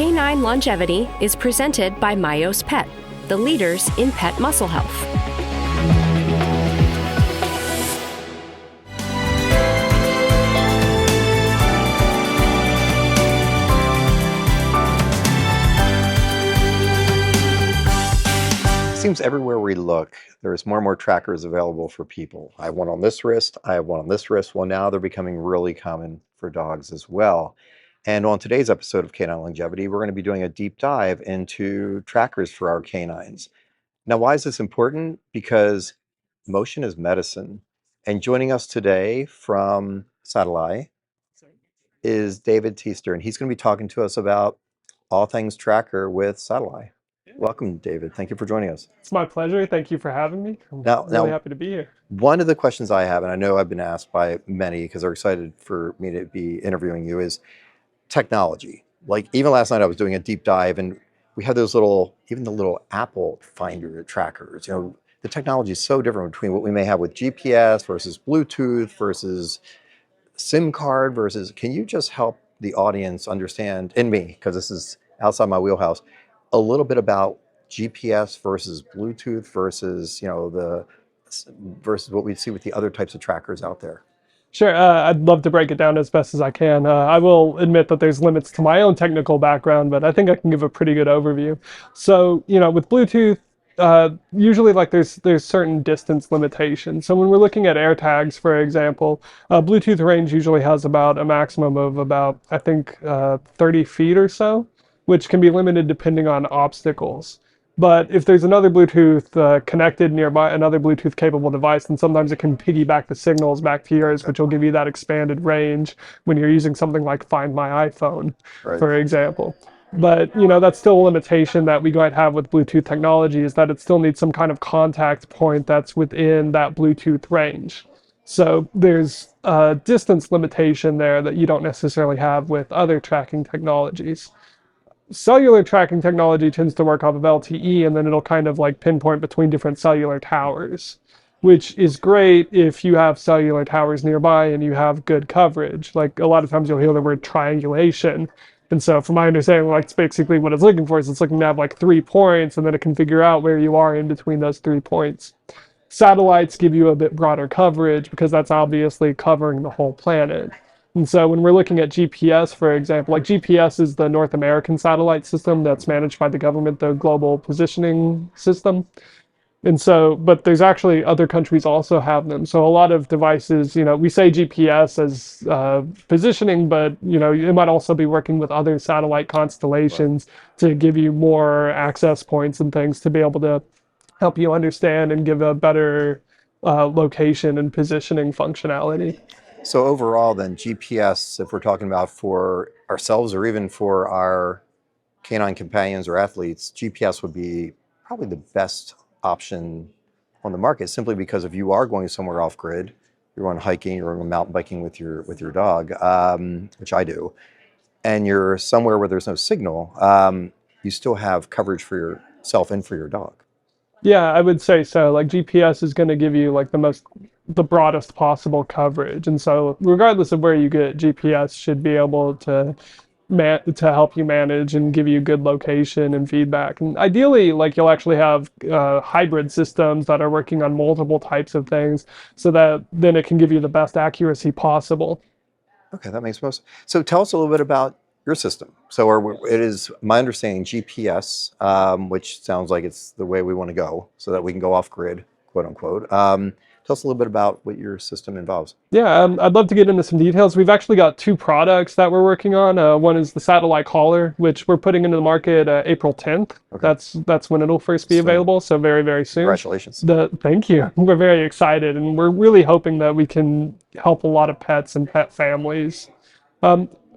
Canine Longevity is presented by Myos Pet, the leaders in pet muscle health. Seems everywhere we look, there's more and more trackers available for people. I have one on this wrist, I have one on this wrist. Well, now they're becoming really common for dogs as well. And on today's episode of Canine Longevity, we're going to be doing a deep dive into trackers for our canines. Now, why is this important? Because motion is medicine. And joining us today from Satellite is David Teester, and he's going to be talking to us about all things tracker with Satellite. Welcome, David. Thank you for joining us. It's my pleasure. Thank you for having me. I'm really happy to be here. One of the questions I have, and I know I've been asked by many because they're excited for me to be interviewing you, is technology. Like even last night I was doing a deep dive and we had those even the little Apple Finder trackers. You know, the technology is so different between what we may have with GPS versus Bluetooth versus SIM card versus, can you just help the audience understand, and me, because this is outside my wheelhouse, a little bit about GPS versus Bluetooth versus, versus what we see with the other types of trackers out there? Sure. I'd love to break it down as best as I can. I will admit that there's limits to my own technical background, but I think I can give a pretty good overview. So, with Bluetooth, usually there's certain distance limitations. So when we're looking at AirTags, for example, Bluetooth range usually has about a maximum of about, I think, 30 feet or so, which can be limited depending on obstacles. But if there's another Bluetooth connected nearby, another Bluetooth capable device, then sometimes it can piggyback the signals back to yours, which will give you that expanded range when you're using something like Find My iPhone, for example. But, that's still a limitation that we might have with Bluetooth technology, is that it still needs some kind of contact point that's within that Bluetooth range. So there's a distance limitation there that you don't necessarily have with other tracking technologies. Cellular tracking technology tends to work off of LTE, and then it'll kind of pinpoint between different cellular towers, which is great if you have cellular towers nearby and you have good coverage. Like a lot of times you'll hear the word triangulation. And so from my understanding, it's basically what it's looking for is it's looking to have 3 points, and then it can figure out where you are in between those 3 points. Satellites give you a bit broader coverage because that's obviously covering the whole planet. And so when we're looking at GPS, for example, GPS is the North American satellite system that's managed by the government, the global positioning system. And so, but there's actually other countries also have them. So a lot of devices, we say GPS as positioning, but, it might also be working with other satellite constellations to give you more access points and things to be able to help you understand and give a better location and positioning functionality. So overall then, GPS, if we're talking about for ourselves or even for our canine companions or athletes, GPS would be probably the best option on the market, simply because if you are going somewhere off grid, you're going hiking, you're going mountain biking with your dog, which I do, and you're somewhere where there's no signal, you still have coverage for yourself and for your dog. Yeah, I would say so. GPS is going to give you the broadest possible coverage, and so regardless of where you get, GPS should be able to help you manage and give you good location and feedback. And ideally, you'll actually have hybrid systems that are working on multiple types of things, so that then it can give you the best accuracy possible. Okay, that makes most. So tell us a little bit about your system. So it is my understanding GPS, which sounds like it's the way we want to go, so that we can go off grid, quote unquote. Tell us a little bit about what your system involves. Yeah, I'd love to get into some details. We've actually got 2 products that we're working on. One is the Satellite Collar, which we're putting into the market April 10th. Okay. That's when it'll first be available, so very, very soon. Congratulations. Thank you. We're very excited, and we're really hoping that we can help a lot of pets and pet families.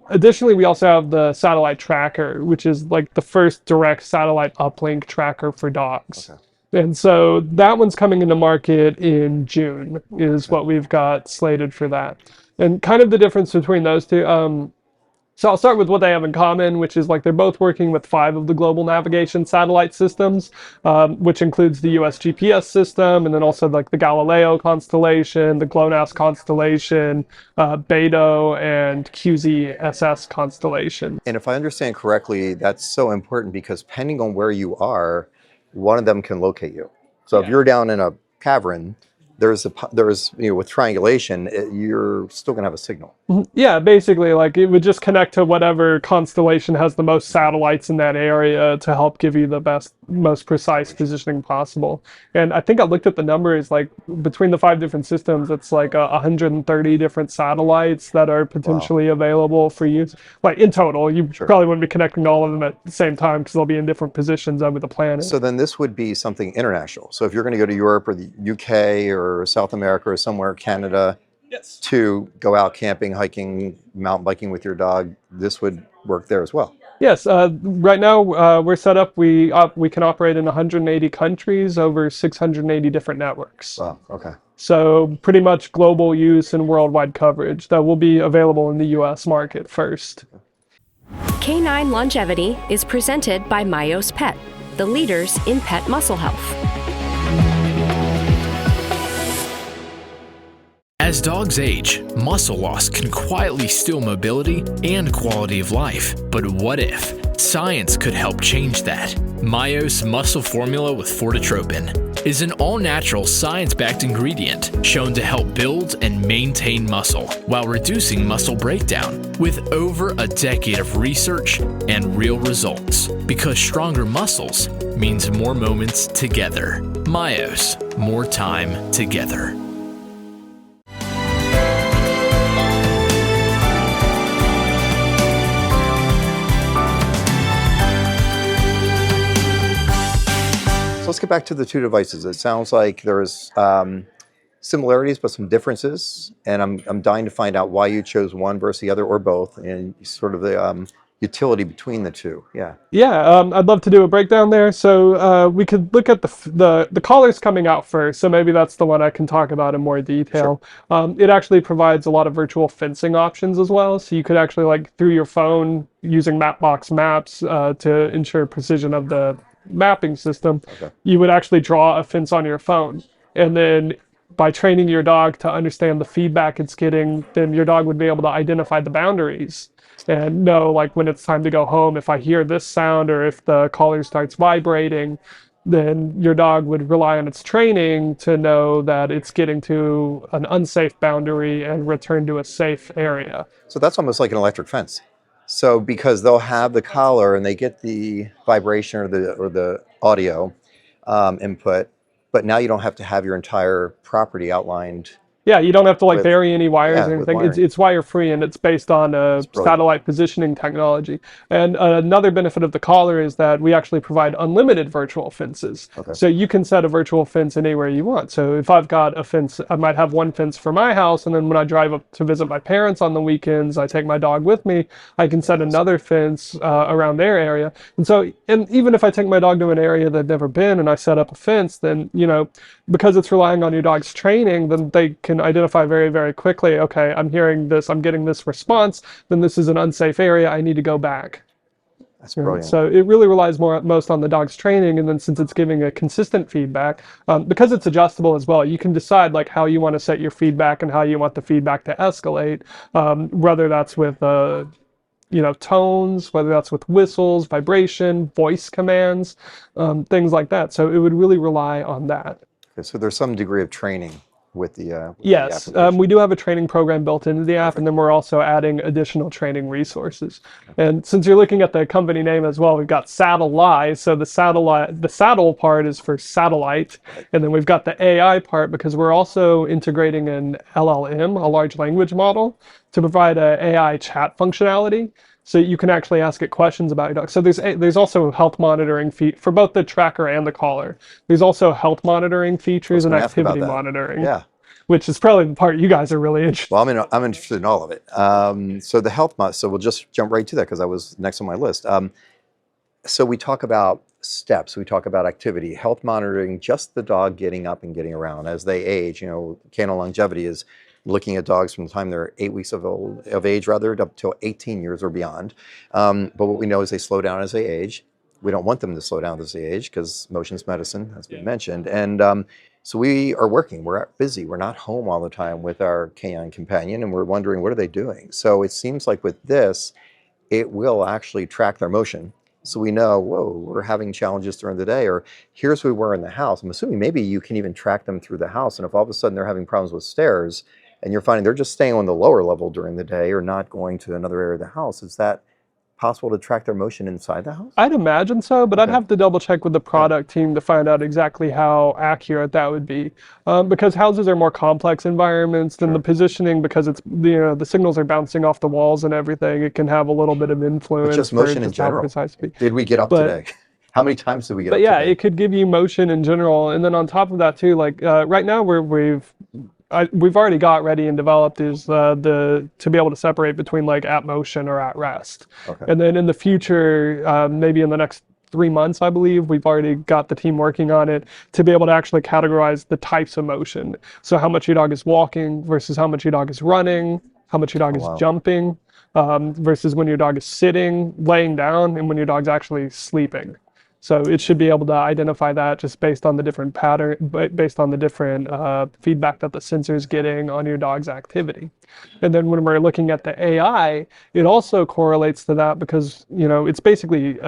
Additionally, we also have the Satellite Tracker, which is the first direct satellite uplink tracker for dogs. Okay. And so that one's coming into market in June is what we've got slated for that. And kind of the difference between those two, So I'll start with what they have in common, which is like they're both working with 5 of the global navigation satellite systems, which includes the US GPS system, and then also like the Galileo constellation, the GLONASS constellation, Beidou, and QZSS constellation. And if I understand correctly, that's so important because depending on where you are, one of them can locate you. So if Yeah. you're down in a cavern, there's with triangulation, you're still gonna have a signal. Yeah, basically, like it would just connect to whatever constellation has the most satellites in that area to help give you the best, most precise positioning possible. And I think I looked at the numbers, like between the 5 different systems, it's like 130 different satellites that are Wow. potentially available for use. Like in total, you Sure. probably wouldn't be connecting all of them at the same time because they'll be in different positions over the planet. So then this would be something international. So if you're going to go to Europe or the UK or South America or somewhere, Canada, Yes. to go out camping, hiking, mountain biking with your dog, this would work there as well. Yes, right now we're set up. We can operate in 180 countries over 680 different networks. Wow. Okay. So pretty much global use and worldwide coverage that will be available in the U.S. market first. Canine Longevity is presented by Myos Pet, the leaders in pet muscle health. As dogs age, muscle loss can quietly steal mobility and quality of life. But what if science could help change that? Myos Muscle Formula with Fortitropin is an all-natural science-backed ingredient shown to help build and maintain muscle while reducing muscle breakdown with over a decade of research and real results. Because stronger muscles means more moments together. Myos, more time together. So let's get back to the 2 devices. It sounds like there's similarities, but some differences. And I'm dying to find out why you chose one versus the other or both, and sort of the utility between the 2. Yeah. Yeah, I'd love to do a breakdown there. So we could look at the collars coming out first. So maybe that's the one I can talk about in more detail. Sure. It actually provides a lot of virtual fencing options as well. So you could actually like through your phone using Mapbox Maps to ensure precision of the mapping system, Okay. you would actually draw a fence on your phone. And then by training your dog to understand the feedback it's getting, then your dog would be able to identify the boundaries and know like when it's time to go home. If I hear this sound or if the collar starts vibrating, then your dog would rely on its training to know that it's getting to an unsafe boundary and return to a safe area. So that's almost like an electric fence. So because they'll have the collar and they get the vibration or the audio input, but now you don't have to have your entire property outlined. Yeah, you don't have to like With- bury any wires yeah, or with anything. It's wiring. it's wire free and it's based on brilliant. satellite positioning technology. And another benefit of the collar is that we actually provide unlimited virtual fences. Okay. So you can set a virtual fence anywhere you want. So if I've got a fence, I might have one fence for my house, and then when I drive up to visit my parents on the weekends, I take my dog with me. I can set another fence around their area. And so, and even if I take my dog to an area they've never been and I set up a fence, then because it's relying on your dog's training, then they can identify very, very quickly, okay, I'm hearing this, I'm getting this response, then this is an unsafe area, I need to go back. That's brilliant. So it really relies most on the dog's training, and then since it's giving a consistent feedback, because it's adjustable as well, you can decide like how you want to set your feedback and how you want the feedback to escalate, whether that's with tones, whether that's with whistles, vibration, voice commands, things like that. So it would really rely on that. Okay, so there's some degree of training with the Yes, application. we do have a training program built into the app, and then we're also adding additional training resources. And since you're looking at the company name as well, we've got Satellite. So the saddle part is for satellite, and then we've got the AI part because we're also integrating an LLM, a large language model, to provide a AI chat functionality. So you can actually ask it questions about your dog. So there's also health monitoring for both the tracker and the collar. There's also health monitoring features and gonna ask about activity that. monitoring. Yeah. Which is probably the part you guys are really interested Well, I'm interested in all of it. So the so we'll just jump right to that because that was next on my list. So we talk about steps, we talk about activity, health monitoring, just the dog getting up and getting around as they age. Canine Longevity is looking at dogs from the time they're 8 weeks of age, rather, up to 18 years or beyond. But what we know is they slow down as they age. We don't want them to slow down as they age because motion's medicine, as we mentioned. And so we are working, we're busy, we're not home all the time with our canine companion, and we're wondering, what are they doing? So it seems like with this, it will actually track their motion. So we know, whoa, we're having challenges during the day, or here's who we were in the house. I'm assuming maybe you can even track them through the house. And if all of a sudden they're having problems with stairs and you're finding they're just staying on the lower level during the day or not going to another area of the house, is that possible to track their motion inside the house? I'd imagine so, but I'd have to double check with the product team to find out exactly how accurate that would be. Because houses are more complex environments than the positioning, because it's the signals are bouncing off the walls and everything. It can have a little bit of influence. But just motion in general. Did we get up today? How many times did we get up today? But yeah, it could give you motion in general, and then on top of that too, like right now we've already got ready and developed is to be able to separate between like at motion or at rest. Okay. And then in the future, maybe in the next 3 months, I believe, we've already got the team working on it to be able to actually categorize the types of motion. So how much your dog is walking versus how much your dog is running, how much your dog is jumping, versus when your dog is sitting, laying down, and when your dog's actually sleeping. So it should be able to identify that just based on the different pattern, based on the different feedback that the sensor's getting on your dog's activity. And then when we're looking at the AI, it also correlates to that because, it's basically,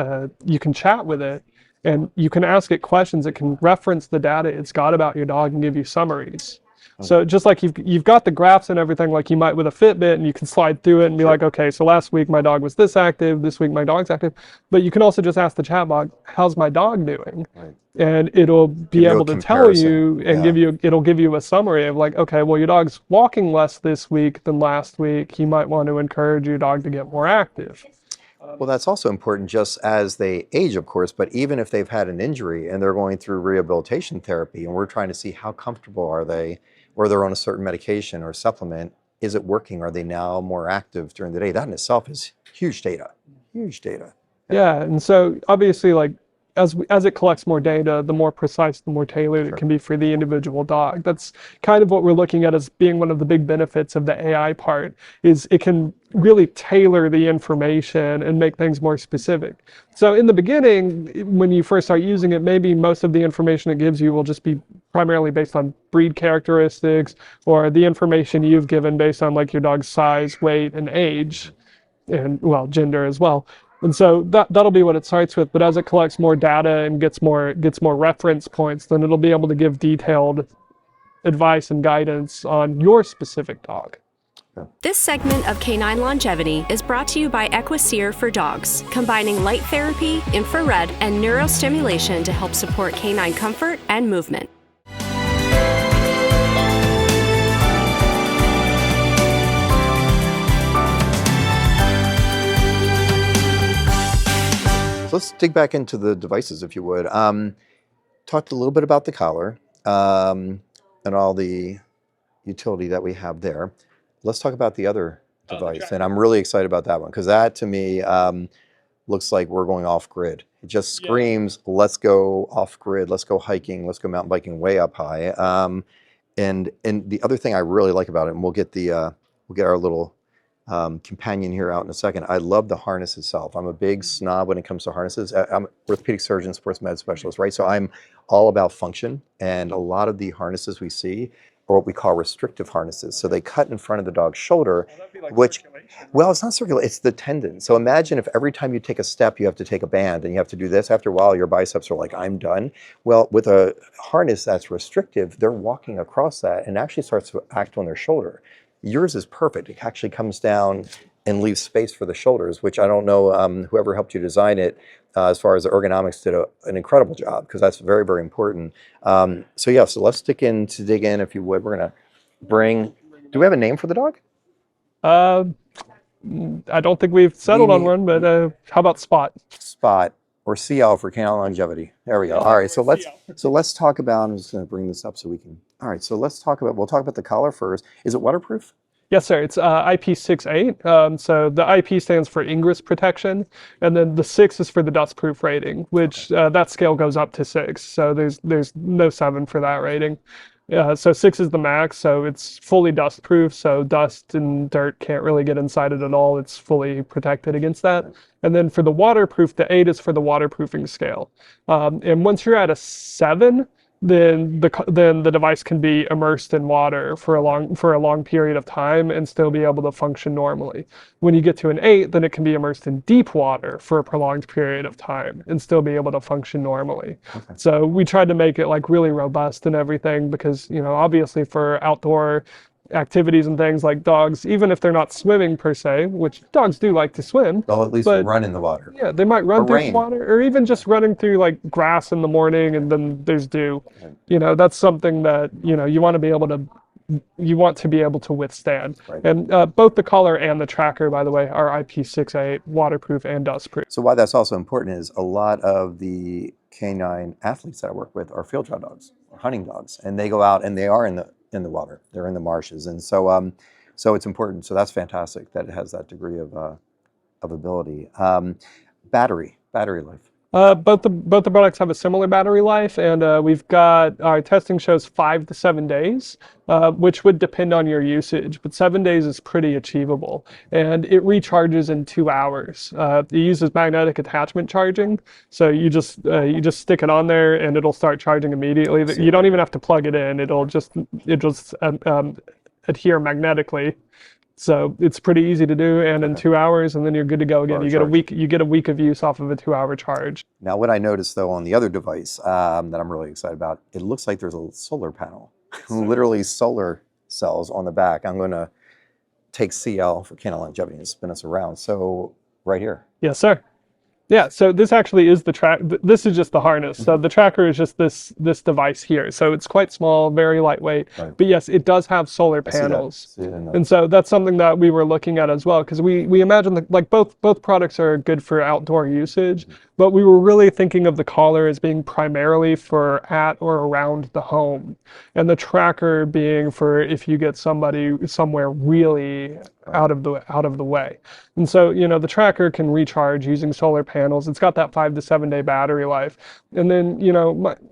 you can chat with it and you can ask it questions. It can reference the data it's got about your dog and give you summaries. So just like you've got the graphs and everything like you might with a Fitbit, and you can slide through it and be like, okay, so last week my dog was this active, this week my dog's active. But you can also just ask the chatbot, how's my dog doing? Right. And it'll be able to tell you and it'll give you a summary of like, okay, well, your dog's walking less this week than last week. You might want to encourage your dog to get more active. Well, that's also important just as they age, of course, but even if they've had an injury and they're going through rehabilitation therapy and we're trying to see how comfortable are they, or they're on a certain medication or supplement, is it working? Are they now more active during the day? That in itself is huge data, huge data. Yeah, and so obviously like as it collects more data, the more precise, the more tailored it can be for the individual dog. That's kind of what we're looking at as being one of the big benefits of the AI part, is it can really tailor the information and make things more specific. So in the beginning, when you first start using it, maybe most of the information it gives you will just be primarily based on breed characteristics or the information you've given based on like your dog's size, weight, and age, and well, gender as well. And so that'll be what it starts with, but as it collects more data and gets more reference points, then it'll be able to give detailed advice and guidance on your specific dog. This segment of Canine Longevity is brought to you by Equiseer for Dogs, combining light therapy, infrared, and neurostimulation to help support canine comfort and movement. Let's dig back into the devices, if you would. Talked a little bit about the collar and all the utility that we have there. Let's talk about the other device, and I'm really excited about that one because that, to me, looks like we're going off grid. It just screams, let's go off grid, let's go hiking, let's go mountain biking way up high. And the other thing I really like about it, and we'll get our little companion here out in a second. I love the harness itself. I'm a big snob when it comes to harnesses. I'm an orthopedic surgeon, sports med specialist, right? So I'm all about function, and a lot of the harnesses we see are what we call restrictive harnesses. So they cut in front of the dog's shoulder, which, well, it's not circular, it's the tendon. So imagine if every time you take a step, you have to take a band and you have to do this. After a while, your biceps are like, I'm done. Well, with a harness that's restrictive, they're walking across that and actually starts to act on their shoulder. Yours is perfect. It actually comes down and leaves space for the shoulders, which I don't know whoever helped you design it as far as the ergonomics did an incredible job, because that's very, very important. So let's dig in, if you would. We're going to bring, do we have a name for the dog? I don't think we've settled on one, but how about Spot? Spot, or CL for Canine Longevity. There we go. All right, so let's talk about, I'm just going to bring this up so we can, all right, so we'll talk about the collar first. Is it waterproof? Yes, sir. It's IP68. So the IP stands for ingress protection, and then the 6 is for the dustproof rating, which that scale goes up to 6. So there's no 7 for that rating. So 6 is the max, so it's fully dust proof, so dust and dirt can't really get inside it at all. It's fully protected against that. And then for the waterproof, the 8 is for the waterproofing scale. And once you're at a 7, then the device can be immersed in water for a long period of time and still be able to function normally. When you get to an 8, then it can be immersed in deep water for a prolonged period of time and still be able to function normally. Okay. So we tried to make it like really robust and everything because, obviously for outdoor activities and things like dogs, even if they're not swimming per se, which dogs do like to swim. They'll at least run in the water. Yeah, they might run through water, or even just running through like grass in the morning and then there's dew. That's something that, you want to be able to withstand. Right. And both the collar and the tracker, by the way, are IP68 waterproof and dustproof. So why that's also important is a lot of the canine athletes that I work with are field trial dogs, or hunting dogs, and they go out and they are in the water. They're in the marshes, and so it's important. So that's fantastic that it has that degree of ability. Battery life. Both the products have a similar battery life, and we've got our testing shows 5 to 7 days, which would depend on your usage, but 7 days is pretty achievable, and it recharges in 2 hours. It uses magnetic attachment charging, so you just stick it on there and it'll start charging immediately. You don't even have to plug it in; it'll just adhere magnetically. So it's pretty easy to do, and in 2 hours, and then you're good to go again. You get a week of use off of a 2-hour charge. Now, what I noticed though on the other device that I'm really excited about, it looks like there's a solar panel, literally solar cells on the back. I'm going to take CL for Canine Longevity and spin us around. So right here. Yes, sir. Yeah, so this actually is the track. This is just the harness. So the tracker is just this device here. So it's quite small, very lightweight. Right. But yes, it does have solar panels. And so that's something that we were looking at as well, because we imagine that like both products are good for outdoor usage, but we were really thinking of the collar as being primarily for at or around the home, and the tracker being for if you get somebody somewhere really out of the way. And so, the tracker can recharge using solar panels. It's got that 5 to 7 day battery life. And then,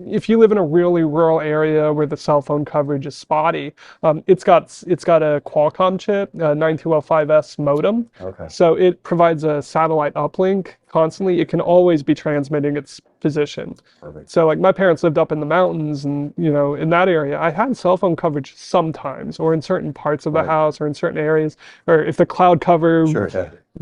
if you live in a really rural area where the cell phone coverage is spotty, it's got a Qualcomm chip, a 9205S modem. Okay. So it provides a satellite uplink constantly. It can always be transmitting its position. Perfect. So like my parents lived up in the mountains, and in that area I had cell phone coverage sometimes, or in certain parts of the house, or in certain areas, or if the cloud cover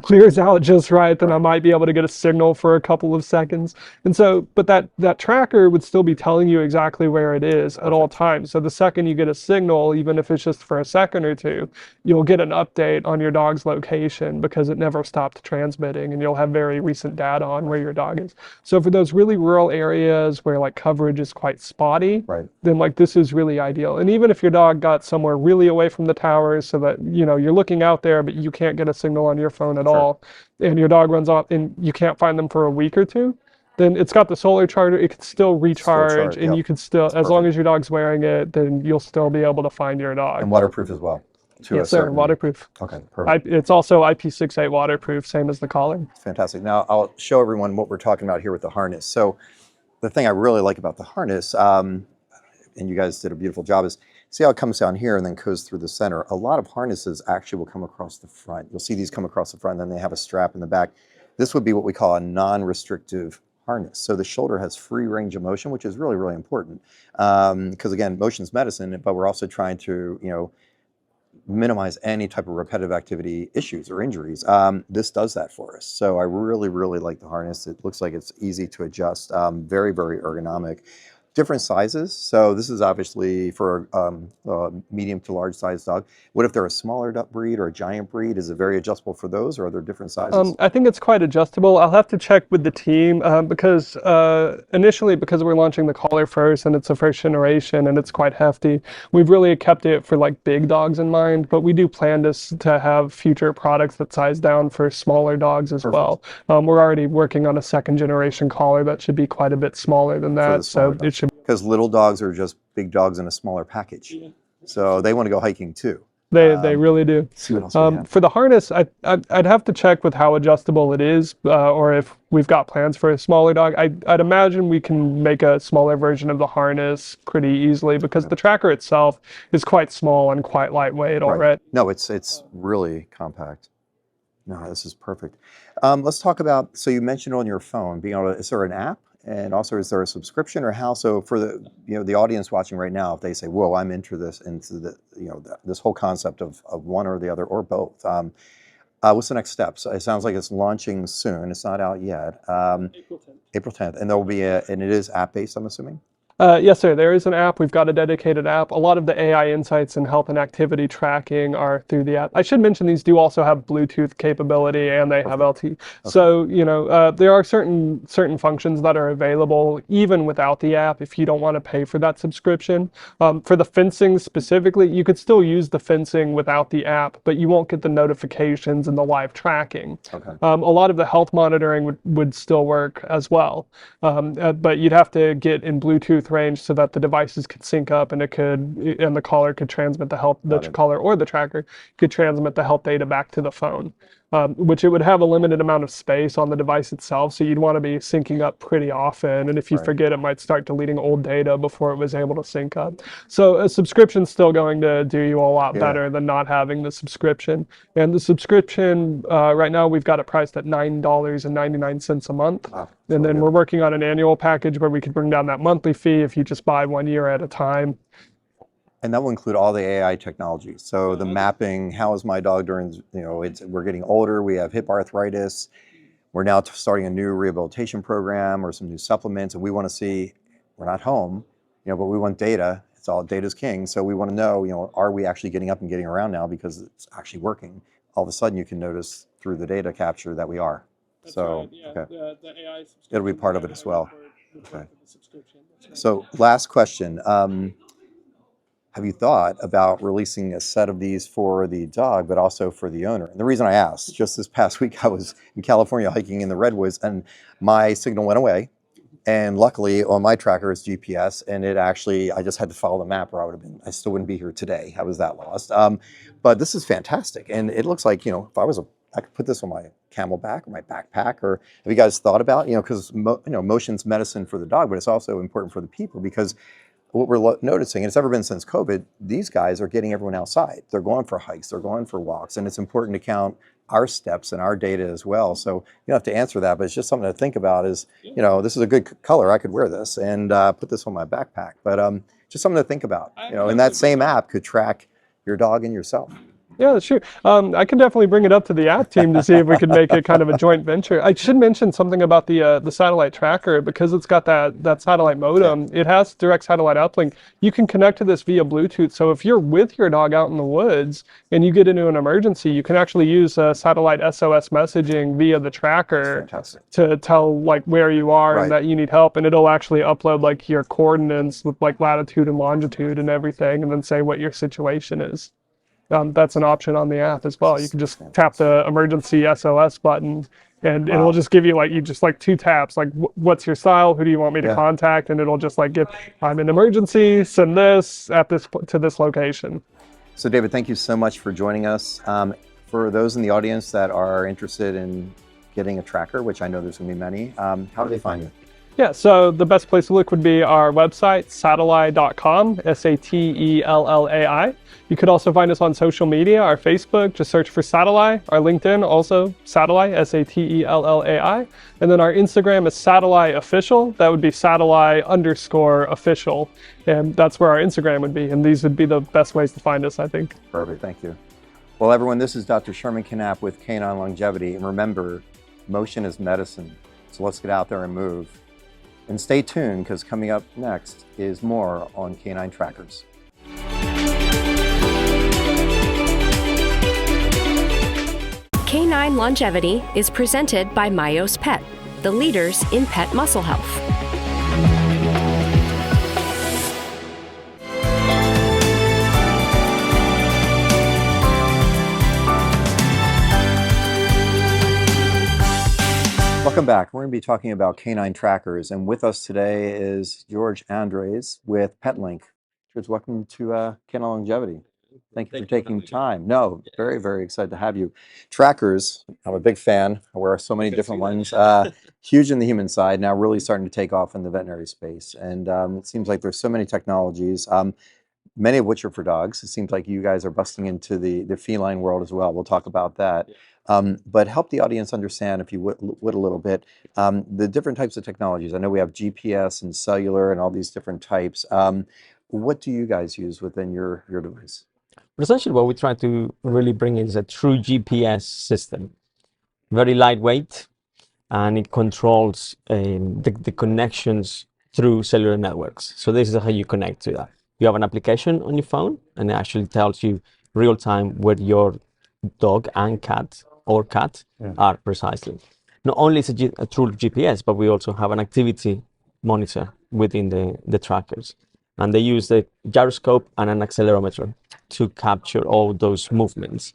clears out just right, then I might be able to get a signal for a couple of seconds. And so, but that tracker would still be telling you exactly where it is at all times. So the second you get a signal, even if it's just for a second or two, you'll get an update on your dog's location because it never stopped transmitting, and you'll have very recent data on where your dog is. So for those really rural areas where like coverage is quite spotty, then like this is really ideal. And even if your dog got somewhere really away from the towers, so that you're looking out there but you can't get a signal on your phone at all, and your dog runs off and you can't find them for a week or two, then it's got the solar charger. It can still recharge, and you can still, as long as your dog's wearing it, then you'll still be able to find your dog. And waterproof as well. Yes, sir. Waterproof. Okay, perfect. It's also IP68 waterproof, same as the collar. Fantastic. Now I'll show everyone what we're talking about here with the harness. So the thing I really like about the harness, and you guys did a beautiful job, is see how it comes down here and then goes through the center. A lot of harnesses actually will come across the front. You'll see these come across the front, and then they have a strap in the back. This would be what we call a non-restrictive harness. So the shoulder has free range of motion, which is really, really important. Because again, motion's medicine, but we're also trying to, minimize any type of repetitive activity issues or injuries. This does that for us. So I really, really like the harness. It looks like it's easy to adjust, very, very ergonomic. Different sizes. So this is obviously for a medium to large size dog. What if they're a smaller breed or a giant breed? Is it very adjustable for those, or are there different sizes? I think it's quite adjustable. I'll have to check with the team because initially, because we're launching the collar first and it's a first generation and it's quite hefty, we've really kept it for like big dogs in mind, but we do plan to have future products that size down for smaller dogs as well. We're already working on a second generation collar that should be quite a bit smaller than that. So it should. Because little dogs are just big dogs in a smaller package. So they want to go hiking too. They really do. See what else we have. For the harness, I'd have to check with how adjustable it is, or if we've got plans for a smaller dog. I'd imagine we can make a smaller version of the harness pretty easily because the tracker itself is quite small and quite lightweight already. No, it's really compact. No, this is perfect. Let's talk about, so you mentioned on your phone, being able to, is there an app? And also, is there a subscription or how? So for the audience watching right now, if they say, whoa, I'm into this whole concept of one or the other or both. What's the next step? So it sounds like it's launching soon. It's not out yet. April 10th. And there will be and it is app-based, I'm assuming? Yes, sir. There is an app. We've got a dedicated app. A lot of the AI insights and health and activity tracking are through the app. I should mention these do also have Bluetooth capability and they have LTE. So, there are certain functions that are available even without the app if you don't want to pay for that subscription. For the fencing specifically, you could still use the fencing without the app, but you won't get the notifications and the live tracking. Okay. A lot of the health monitoring would still work as well, but you'd have to get in Bluetooth range so that the devices could sync up and the caller could transmit the caller or the tracker could transmit the health data back to the phone, which it would have a limited amount of space on the device itself, so you'd want to be syncing up pretty often, and if you forget, it might start deleting old data before it was able to sync up. So a subscription's still going to do you a lot better than not having the subscription. And the subscription right now we've got it priced at $9.99 a month. Wow. And then we're working on an annual package where we could bring down that monthly fee if you just buy 1 year at a time. And that will include all the AI technology. So the mapping, how is my dog during, we're getting older, we have hip arthritis, we're now starting a new rehabilitation program or some new supplements, and we want to see, we're not home, but we want data. It's all data's king. So we want to know, are we actually getting up and getting around now because it's actually working? All of a sudden you can notice through the data capture that we are. That's so, right. Yeah, okay. The AI It'll be part of it as well. Okay. So last question. Have you thought about releasing a set of these for the dog, but also for the owner? And the reason I asked, just this past week, I was in California hiking in the redwoods and my signal went away. And luckily on my tracker it's GPS, and I just had to follow the map or I still wouldn't be here today. I was that lost. But this is fantastic. And it looks like, if I could put this on my camelback or my backpack, or have you guys thought about, because motion's medicine for the dog, but it's also important for the people because what we're noticing, and it's ever been since COVID, these guys are getting everyone outside. They're going for hikes, they're going for walks, and it's important to count our steps and our data as well. So you don't have to answer that, but it's just something to think about is, this is a good color, I could wear this and put this on my backpack. But just something to think about, and that same app could track your dog and yourself. Yeah, that's true. I can definitely bring it up to the app team to see if we could make it kind of a joint venture. I should mention something about the satellite tracker because it's got that satellite modem. It has direct satellite uplink. You can connect to this via Bluetooth. So if you're with your dog out in the woods and you get into an emergency, you can actually use satellite SOS messaging via the tracker to tell where you are and that you need help, and it'll actually upload your coordinates with latitude and longitude and everything, and then say what your situation is. That's an option on the app as well. You can just tap the emergency SOS button and it'll just give you just 2 taps, what's your style, who do you want me to contact, and it'll just give, I'm in emergency, send this to this location. So David, thank you so much for joining us. For those in the audience that are interested in getting a tracker, which I know there's going to be many, how do they find you? Yeah, so the best place to look would be our website, satellai.com, SATELLAI. You could also find us on social media, our Facebook, just search for Satellai, our LinkedIn, also Satellai, SATELLAI. And then our Instagram is Satellai Official. That would be Satellai_official. And that's where our Instagram would be. And these would be the best ways to find us, I think. Perfect, thank you. Well, everyone, this is Dr. Sherman Canapp with Canine Longevity. And remember, motion is medicine. So let's get out there and move. And stay tuned, because coming up next is more on canine trackers. Canine Longevity is presented by Myos Pet, the leaders in pet muscle health. Welcome back. We're going to be talking about canine trackers, and with us today is George Andres with PetLink. George, welcome to Canine Longevity. Thank you for taking time. No, very, very excited to have you. Trackers, I'm a big fan. I wear so many different ones. Huge in the human side, now really starting to take off in the veterinary space. And it seems like there's so many technologies, many of which are for dogs. It seems like you guys are busting into the feline world as well. We'll talk about that. But help the audience understand, if you would a little bit, the different types of technologies. I know we have GPS and cellular and all these different types. What do you guys use within your device? But essentially what we try to really bring is a true GPS system, very lightweight, and it controls the connections through cellular networks. So this is how you connect to that. You have an application on your phone, and it actually tells you real time where your dog and cat or cat are precisely. Not only is it a true GPS, but we also have an activity monitor within the trackers. And they use the gyroscope and an accelerometer to capture all those movements.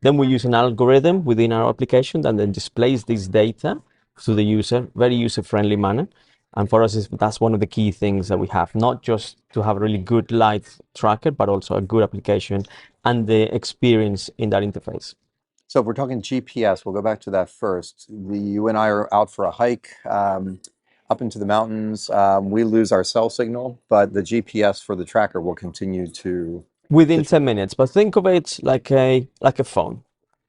Then we use an algorithm within our application that then displays this data to the user, very user-friendly manner. And for us, that's one of the key things that we have, not just to have a really good light tracker, but also a good application and the experience in that interface. So if we're talking GPS, we'll go back to that first. You and I are out for a hike up into the mountains. We lose our cell signal, but the GPS for the tracker will continue to... Within 10 minutes, but think of it like a phone.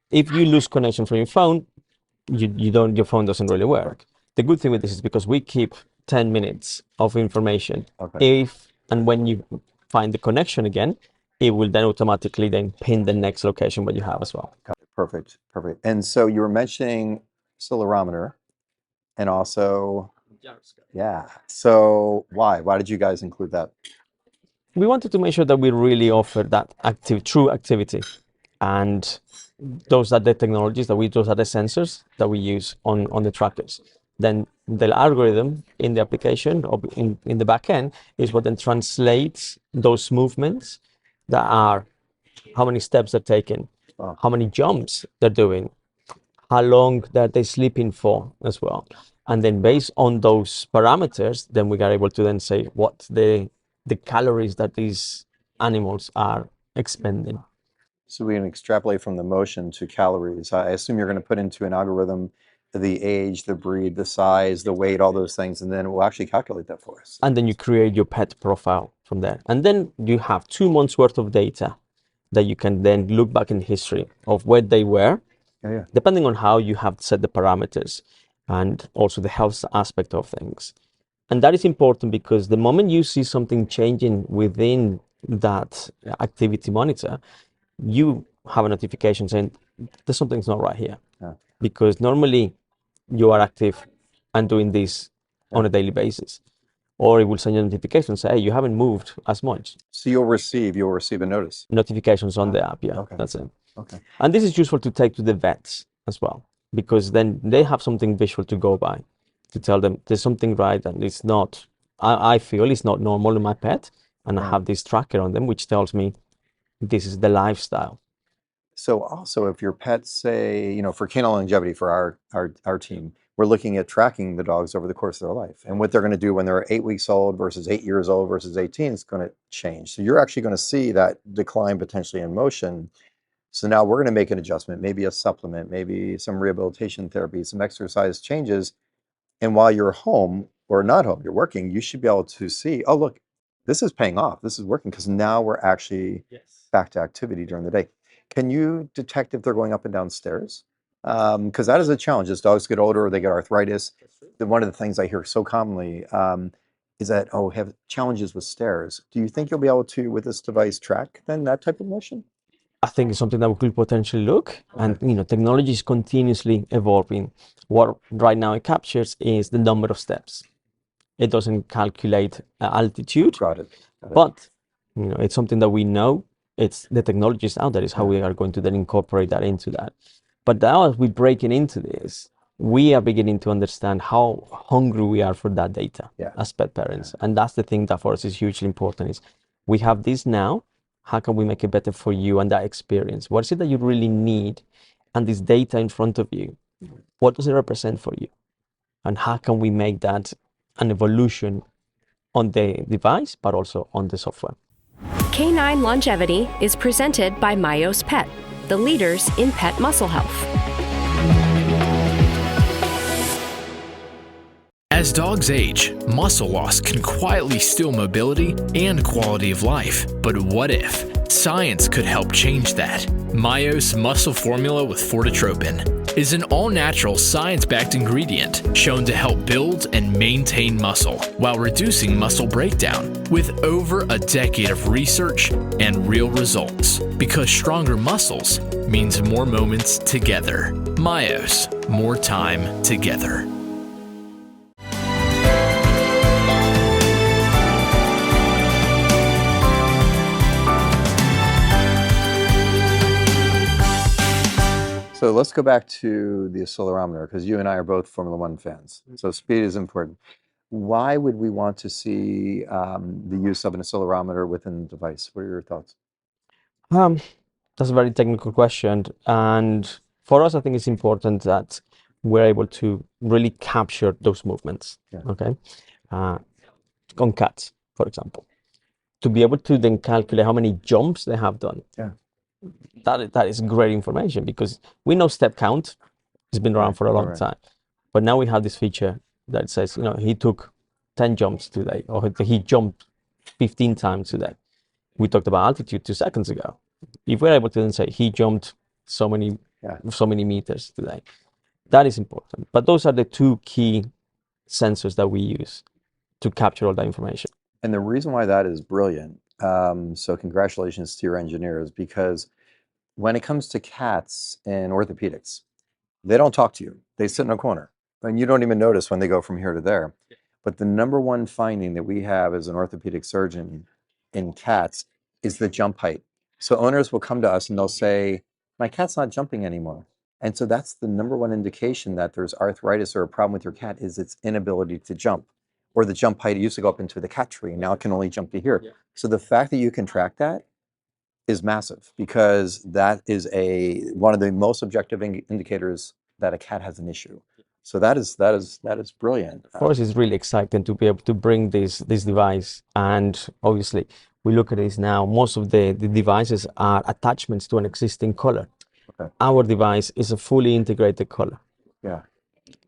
If you lose connection from your phone, your phone doesn't really work. The good thing with this is because we keep 10 minutes of information. Okay. If and when you find the connection again, it will then automatically then pin the next location what you have as well. Got it. Perfect. Perfect. And so you were mentioning accelerometer and also... Yeah. So why? Why did you guys include that? We wanted to make sure that we really offer that true activity, and those are the technologies those are the sensors that we use on the trackers. Then the algorithm in the application or in the back end is what then translates those movements that are how many steps they're taking, how many jumps they're doing, how long that they're sleeping for as well. And then based on those parameters, then we are able to then say what the calories that these animals are expending. So we can extrapolate from the motion to calories. I assume you're going to put into an algorithm the age, the breed, the size, the weight, all those things, and then it will actually calculate that for us. And then you create your pet profile from there. And then you have 2 months worth of data that you can then look back in history of where they were, depending on how you have set the parameters and also the health aspect of things. And that is important because the moment you see something changing within that activity monitor, you have a notification saying there's something's not right here. Because normally you are active and doing this on a daily basis. Or it will send you a notification and say, hey, you haven't moved as much. So you'll receive a notice. Notifications on the app, yeah. Okay. That's it. Okay. And this is useful to take to the vets as well, because then they have something visual to go by, to tell them there's something right and it's not, I feel it's not normal in my pet, and I have this tracker on them which tells me this is the lifestyle. So also if your pets say, for Canine Longevity, for our team, we're looking at tracking the dogs over the course of their life. And what they're going to do when they're 8 weeks old versus 8 years old versus 18 is going to change. So you're actually going to see that decline potentially in motion. So now we're going to make an adjustment, maybe a supplement, maybe some rehabilitation therapy, some exercise changes. And while you're home or not home, you're working, you should be able to see, oh, look, this is paying off. This is working because now we're actually back to activity during the day. Can you detect if they're going up and down stairs? Because that is a challenge. As dogs get older or they get arthritis, one of the things I hear so commonly is that, have challenges with stairs. Do you think you'll be able to, with this device, track then that type of motion? I think it's something that we could potentially look, and technology is continuously evolving. What right now it captures is the number of steps. It doesn't calculate altitude. Got it. But it's something that we know. It's the technology is out there. Is how we are going to then incorporate that into that. But now as we're breaking into this, we are beginning to understand how hungry we are for that data as pet parents. And that's the thing that for us is hugely important is we have this now. How can we make it better for you and that experience? What is it that you really need? And this data in front of you, what does it represent for you? And how can we make that an evolution on the device, but also on the software? Canine Longevity is presented by Myos Pet, the leaders in pet muscle health. As dogs age, muscle loss can quietly steal mobility and quality of life. But what if science could help change that? Myos Muscle Formula with Fortitropin is an all-natural, science-backed ingredient shown to help build and maintain muscle while reducing muscle breakdown, with over a decade of research and real results. Because stronger muscles means more moments together. Myos, more time together. So let's go back to the accelerometer, because you and I are both Formula One fans. So speed is important. Why would we want to see the use of an accelerometer within the device? What are your thoughts? That's a very technical question. And for us, I think it's important that we're able to really capture those movements. Yeah. Okay. On cats, for example, to be able to then calculate how many jumps they have done. Yeah. That is great information, because we know step count has been around for a long time, but now we have this feature that says, he took 10 jumps today, or he jumped 15 times today. We talked about altitude 2 seconds ago. If we're able to then say he jumped so many meters today, that is important. But those are the two key sensors that we use to capture all that information. And the reason why that is brilliant, so congratulations to your engineers, because when it comes to cats in orthopedics, they don't talk to you. They sit in a corner, and you don't even notice when they go from here to there. But the number one finding that we have as an orthopedic surgeon in cats is the jump height. So owners will come to us and they'll say, my cat's not jumping anymore. And so that's the number one indication that there's arthritis or a problem with your cat, is its inability to jump. Or the jump height, it used to go up into the cat tree, now it can only jump to here. Yeah. So the fact that you can track that is massive, because that is one of the most objective indicators that a cat has an issue. So that is brilliant. For us, it's really exciting to be able to bring this device. And obviously, we look at this now, most of the devices are attachments to an existing collar. Okay. Our device is a fully integrated collar. Yeah.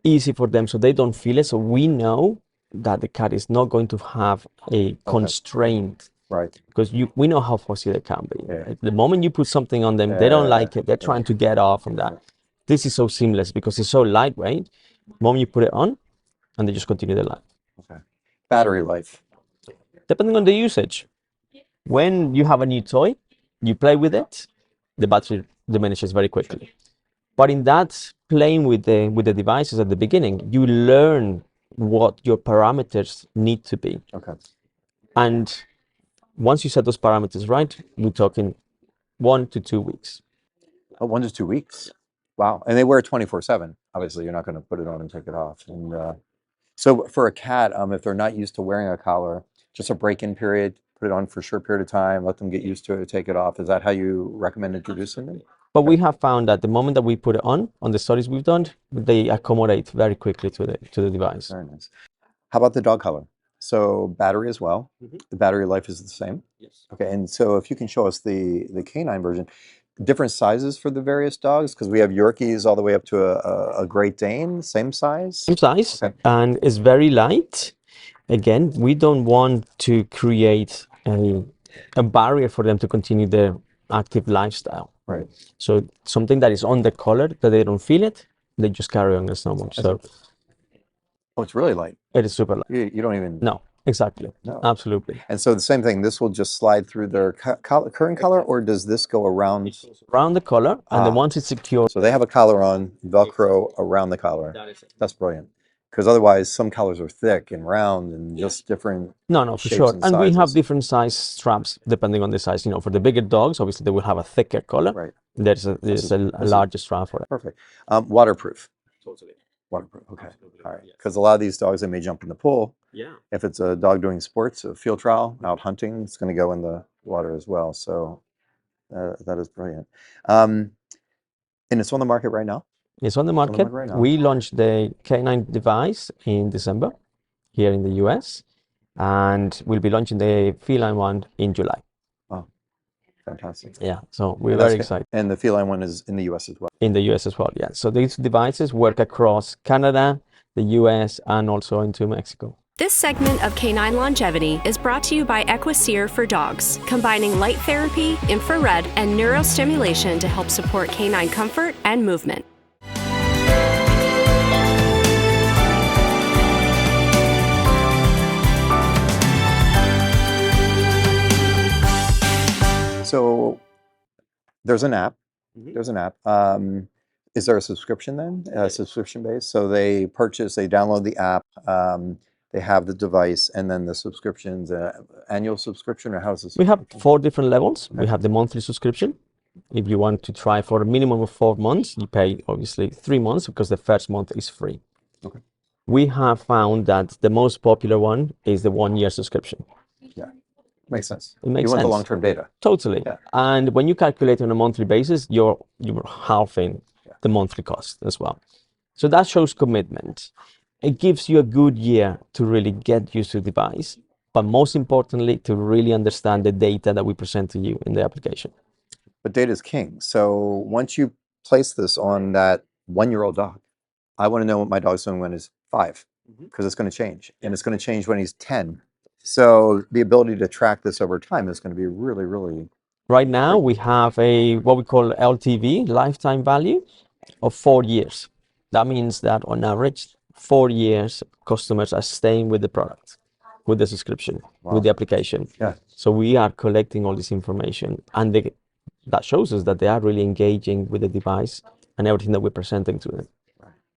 Easy for them, so they don't feel it. So we know that the cat is not going to have a constraint. Right. Because we know how fussy they can be. Yeah. The moment you put something on them, they don't like it. They're trying to get off from that. This is so seamless because it's so lightweight. The moment you put it on, and they just continue their life. Okay. Battery life. Depending on the usage. When you have a new toy, you play with it, the battery diminishes very quickly. But in that playing with the devices at the beginning, you learn what your parameters need to be. Okay. And once you set those parameters right, we're talking 1 to 2 weeks. Oh, 1 to 2 weeks. Wow. And they wear it 24/7. Obviously, you're not going to put it on and take it off. And so for a cat, if they're not used to wearing a collar, just a break-in period, put it on for a short period of time, let them get used to it, take it off. Is that how you recommend introducing them? But we have found that the moment that we put it on the studies we've done, they accommodate very quickly to the device. Very nice. How about the dog collar? So battery as well. Mm-hmm. The battery life is the same? Yes. Okay, and so if you can show us the canine version, different sizes for the various dogs, because we have Yorkies all the way up to a Great Dane, same size? Same size, okay. And it's very light. Again, we don't want to create a barrier for them to continue their active lifestyle. Right. So something that is on the collar, that they don't feel it, they just carry on as normal. So, it's really light. It is super light. You don't even... No, exactly. No. Absolutely. And so the same thing, this will just slide through their current collar, or does this go around? Around the collar, and then once it's secure. So they have a collar on, Velcro around the collar. That's brilliant. Because otherwise, some collars are thick and round and just different. No, for sure. And we have different size straps depending on the size. For the bigger dogs, obviously they will have a thicker collar. Right. There's a larger strap for it. Perfect. Waterproof. Totally. Waterproof. Okay. All right. Because a lot of these dogs, they may jump in the pool. Yeah. If it's a dog doing sports, a field trial, out hunting, it's going to go in the water as well. So that is brilliant. And it's on the market right now? It's on the market. We launched the Canine device in December here in the US, and we'll be launching the feline one in July. Wow. Fantastic. Yeah, so we're And that's very good. excited. And the feline one is in the US as well. In the US as well, yeah. So these devices work across Canada, the US, and also into Mexico. This segment of Canine Longevity is brought to you by Equiseer for dogs, combining light therapy, infrared, and neurostimulation to help support canine comfort and movement. So there's an app. Mhm. There's an app. Is there a subscription then? Subscription based? So they purchase, they download the app, they have the device, and then the subscription's annual subscription, or how's this? We have 4 different levels. We Okay. have the monthly subscription. If you want to try for a minimum of 4 months, you pay obviously 3 months because the first month is free. Okay. We have found that the most popular one is the 1-year subscription. Yeah, makes sense. It makes You want the sense. long-term data. Totally. Yeah. And when you calculate on a monthly basis, you're halving the monthly cost as well. So that shows commitment. It gives you a good year to really get used to the device, but most importantly, to really understand the data that we present to you in the application. But data is king. So once you place this on that 1-year-old dog, I want to know what my dog's doing when he's 5, because it's going to change, and it's going to change when he's 10. So the ability to track this over time is going to be really, really. Right now, we have a what we call LTV, lifetime value, of 4 years. That means that on average, 4 years, customers are staying with the product, with the subscription, Wow. with the application. Yeah. So we are collecting all this information, and that shows us that they are really engaging with the device and everything that we're presenting to them.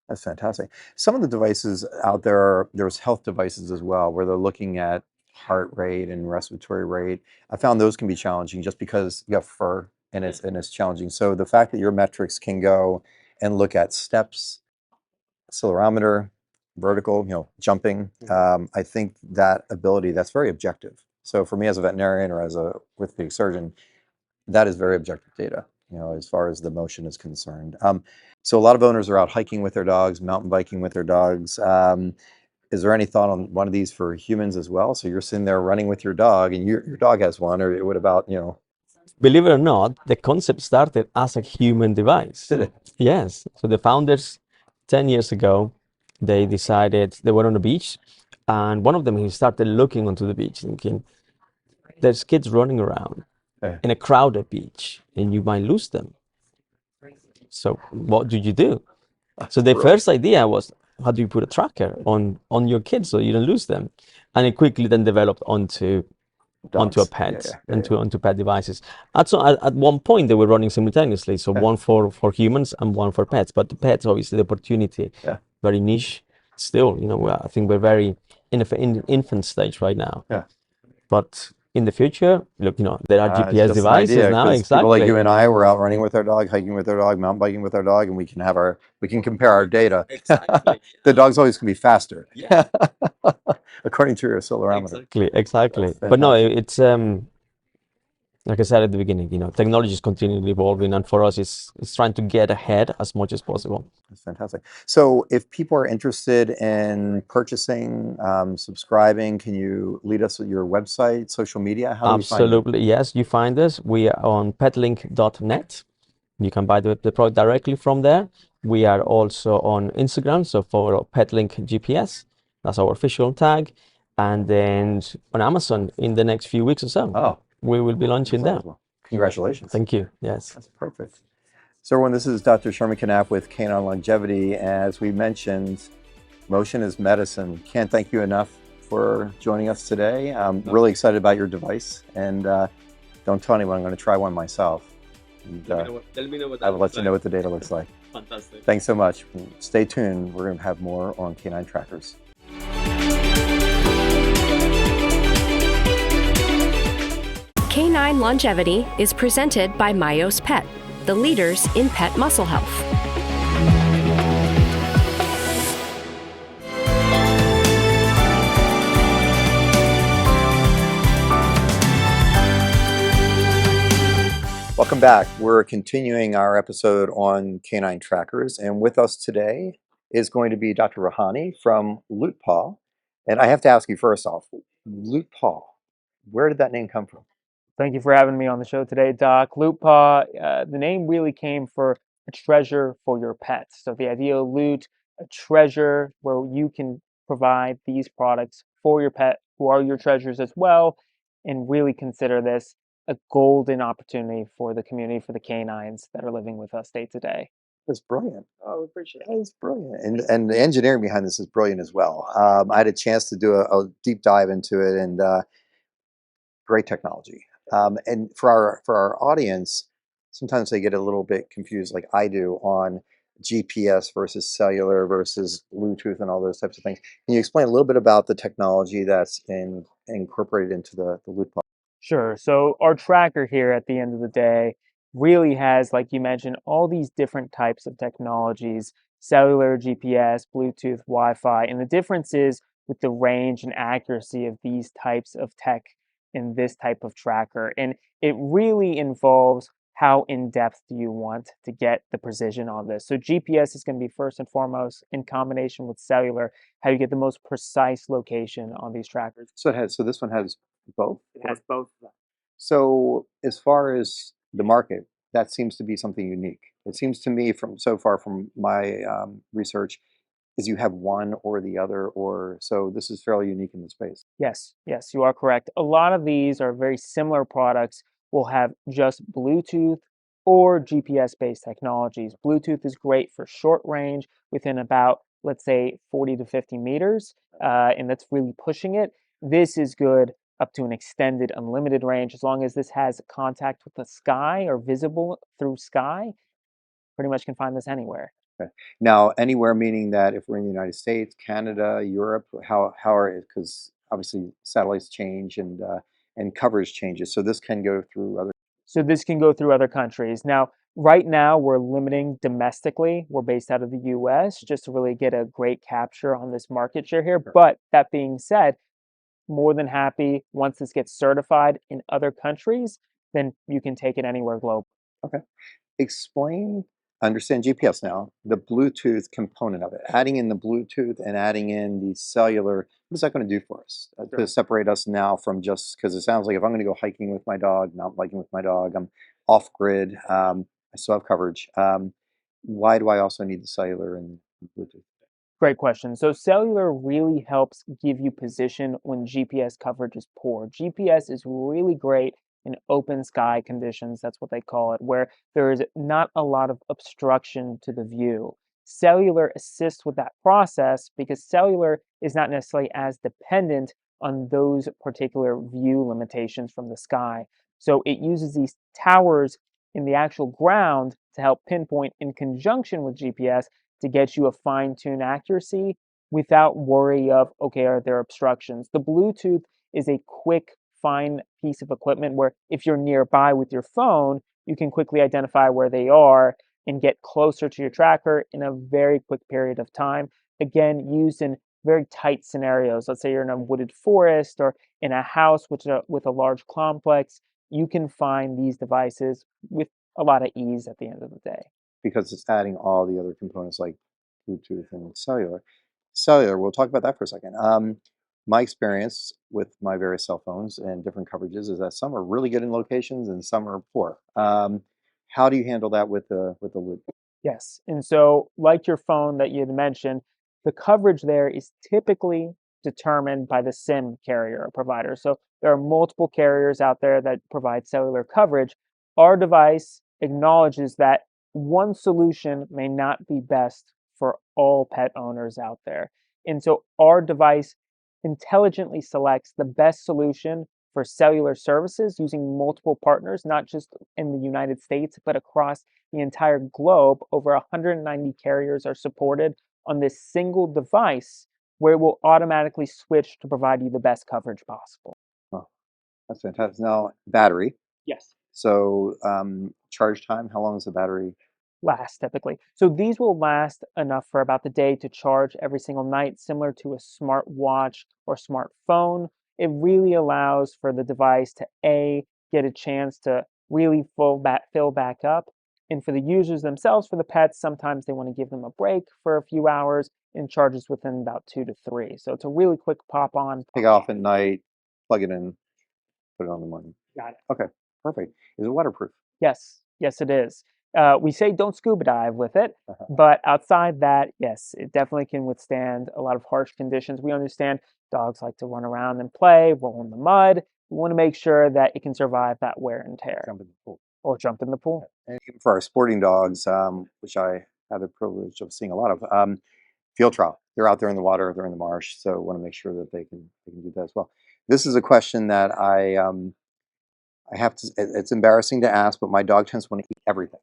That's fantastic. Some of the devices out there, there's health devices as well, where they're looking at heart rate and respiratory rate. I found those can be challenging just because you have fur and it's challenging. So the fact that your metrics can go and look at steps, accelerometer, vertical, jumping, I think that ability, that's very objective. So for me as a veterinarian or as a orthopedic surgeon, that is very objective data, as far as the motion is concerned. So a lot of owners are out hiking with their dogs, mountain biking with their dogs. Is there any thought on one of these for humans as well? So you're sitting there running with your dog, and your dog has one, or what about, Believe it or not, the concept started as a human device. Did it? Yes. So the founders, 10 years ago, they decided they were on the beach, and one of them, he started looking onto the beach, thinking, there's kids running around in a crowded beach, and you might lose them. So what do you do? So the first idea was, how do you put a tracker on your kids so you don't lose them? And it quickly then developed onto a pet, onto pet devices. At one point, they were running simultaneously, so one for humans and one for pets. But the pets, obviously, the opportunity, very niche. Still, I think we're very in the infant stage right now. Yeah. But in the future, look, there are It's GPS just an devices idea, now. 'cause Exactly. people like you and I, we're out running with our dog, hiking with our dog, mountain biking with our dog, and we can compare our data. Exactly. The dog's always going to be faster, according to your accelerometer. Exactly. That's But no, it's like I said at the beginning, technology is continually evolving, and for us, it's trying to get ahead as much as possible. That's fantastic. So if people are interested in purchasing, subscribing, can you lead us with your website, social media? How do we find you? Absolutely, yes. You find us. We are on petlink.net. You can buy the product directly from there. We are also on Instagram, so for Petlink GPS, that's our official tag. And then on Amazon in the next few weeks or so. Oh, we will be launching there. well, congratulations. Thank you. Yes. That's perfect. So everyone, this is Dr. Sherman Canapp with Canine Longevity. As we mentioned, motion is medicine. Can't thank you enough for joining us today. I'm really excited about your device, and don't tell anyone, I'm going to try one myself. And, Let me know what that I will let you know what the data looks like. Fantastic. Thanks so much. Stay tuned. We're going to have more on canine trackers. Canine Longevity is presented by Myos Pet, the leaders in pet muscle health. Welcome back. We're continuing our episode on canine trackers, and with us today is going to be Dr. Rahani from Lootpaw. And I have to ask you first off, Lootpaw, where did that name come from? Thank you for having me on the show today, Doc. Loot Paw, the name really came for a treasure for your pets. So the idea of loot, a treasure where you can provide these products for your pet, who are your treasures as well, and really consider this a golden opportunity for the community, for the canines that are living with us day to day. That's brilliant. Oh, we appreciate it. It's brilliant, and the engineering behind this is brilliant as well. I had a chance to do a deep dive into it, and great technology. And for our audience, sometimes they get a little bit confused, like I do, on GPS versus cellular versus Bluetooth and all those types of things. Can you explain a little bit about the technology that's incorporated into the loop? Sure. So our tracker here at the end of the day really has, like you mentioned, all these different types of technologies, cellular, GPS, Bluetooth, Wi-Fi, and the difference is with the range and accuracy of these types of tech in this type of tracker. And it really involves how in-depth do you want to get the precision on this. So GPS is going to be first and foremost in combination with cellular, how you get the most precise location on these trackers. So this one has both. It has both of them. So as far as the market, that seems to be something unique. It seems to me from so far from my research is you have one or the other, or so this is fairly unique in the space. Yes, yes, you are correct. A lot of these are very similar products will have just Bluetooth or GPS-based technologies. Bluetooth is great for short range within about, let's say, 40 to 50 meters, and that's really pushing it. This is good up to an extended unlimited range as long as this has contact with the sky or visible through sky. Pretty much can find this anywhere. Okay. Now, anywhere meaning that if we're in the United States, Canada, Europe, how are it? Because obviously satellites change and coverage changes, so this can go through other. So this can go through other countries. Now, right now, we're limiting domestically. We're based out of the US just to really get a great capture on this market share here. Sure. But that being said, more than happy once this gets certified in other countries, then you can take it anywhere globally. Okay. Explain, understand GPS now, the Bluetooth component of it. Adding in the Bluetooth and adding in the cellular, what is that going to do for us Sure. to separate us now from just because it sounds like if I'm going to go hiking with my dog, mountain biking with my dog, I'm off grid. I still have coverage. Why do I also need the cellular and Bluetooth? Great question. So cellular really helps give you position when GPS coverage is poor. GPS is really great in open sky conditions, that's what they call it, where there is not a lot of obstruction to the view. Cellular assists with that process because cellular is not necessarily as dependent on those particular view limitations from the sky. So it uses these towers in the actual ground to help pinpoint in conjunction with GPS to get you a fine-tuned accuracy without worry of, okay, are there obstructions? The Bluetooth is a quick, fine piece of equipment where if you're nearby with your phone, you can quickly identify where they are and get closer to your tracker in a very quick period of time. Again, used in very tight scenarios. Let's say you're in a wooded forest or in a house with a large complex. You can find these devices with a lot of ease at the end of the day. Because it's adding all the other components like Bluetooth and cellular. Cellular, we'll talk about that for a second. My experience with my various cell phones and different coverages is that some are really good in locations and some are poor. How do you handle that with the loop? Yes. And so, like your phone that you had mentioned, the coverage there is typically determined by the SIM carrier or provider. So, there are multiple carriers out there that provide cellular coverage. Our device acknowledges that one solution may not be best for all pet owners out there. And so, our device intelligently selects the best solution for cellular services using multiple partners, not just in the United States, but across the entire globe. Over 190 carriers are supported on this single device where it will automatically switch to provide you the best coverage possible. Oh, that's fantastic. Now, battery. Yes. So, charge time, how long is the battery? Last typically. So these will last enough for about the day to charge every single night, similar to a smart watch or smartphone. It really allows for the device to get a chance to really fill back up. And for the users themselves, for the pets, sometimes they want to give them a break for a few hours and charges within about 2 to 3. So it's a really quick pop on. Take it off at night, plug it in, put it on the morning. Got it. Okay, perfect. Is it waterproof? Yes, yes, it is. We say don't scuba dive with it, Uh-huh. but outside that, yes, it definitely can withstand a lot of harsh conditions. We understand dogs like to run around and play, roll in the mud. We want to make sure that it can survive that wear and tear Jump in the pool. or jump in the pool. And even for our sporting dogs, which I have the privilege of seeing a lot of, field trial. They're out there in the water, they're in the marsh, so want to make sure that they can do that as well. This is a question that I have to. It's embarrassing to ask, but my dog tends to want to eat everything.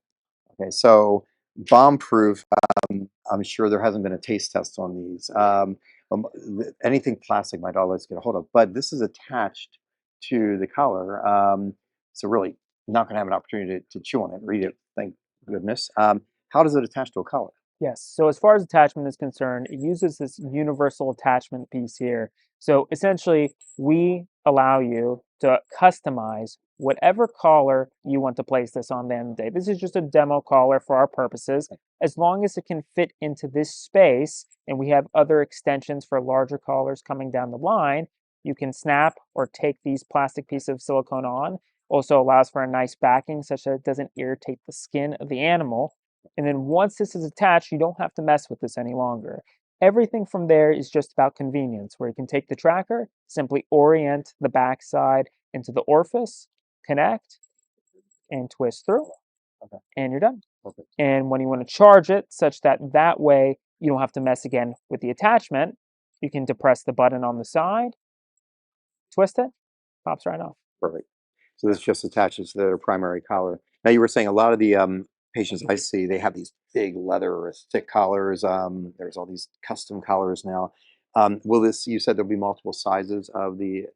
Okay, so bomb proof. I'm sure there hasn't been a taste test on these. Anything plastic, my dog likes to get a hold of, but this is attached to the collar, so really not going to have an opportunity to chew on it or eat it. Thank goodness. How does it attach to a collar? Yes. So as far as attachment is concerned, it uses this universal attachment piece here. So essentially, we allow you to customize whatever collar you want to place this on the end of the day. This is just a demo collar for our purposes. As long as it can fit into this space, and we have other extensions for larger collars coming down the line, you can snap or take these plastic pieces of silicone on. Also allows for a nice backing such that it doesn't irritate the skin of the animal. And then once this is attached, you don't have to mess with this any longer. Everything from there is just about convenience, where you can take the tracker, simply orient the backside into the orifice, connect, and twist through, Okay, and you're done. perfect. And when you want to charge it, such that that way you don't have to mess again with the attachment, you can depress the button on the side, twist it, pops right off. Perfect. So this just attaches to their primary collar. Now you were saying a lot of the patients I see, they have these big leather or thick collars. There's all these custom collars now. Will this? You said there'll be multiple sizes of the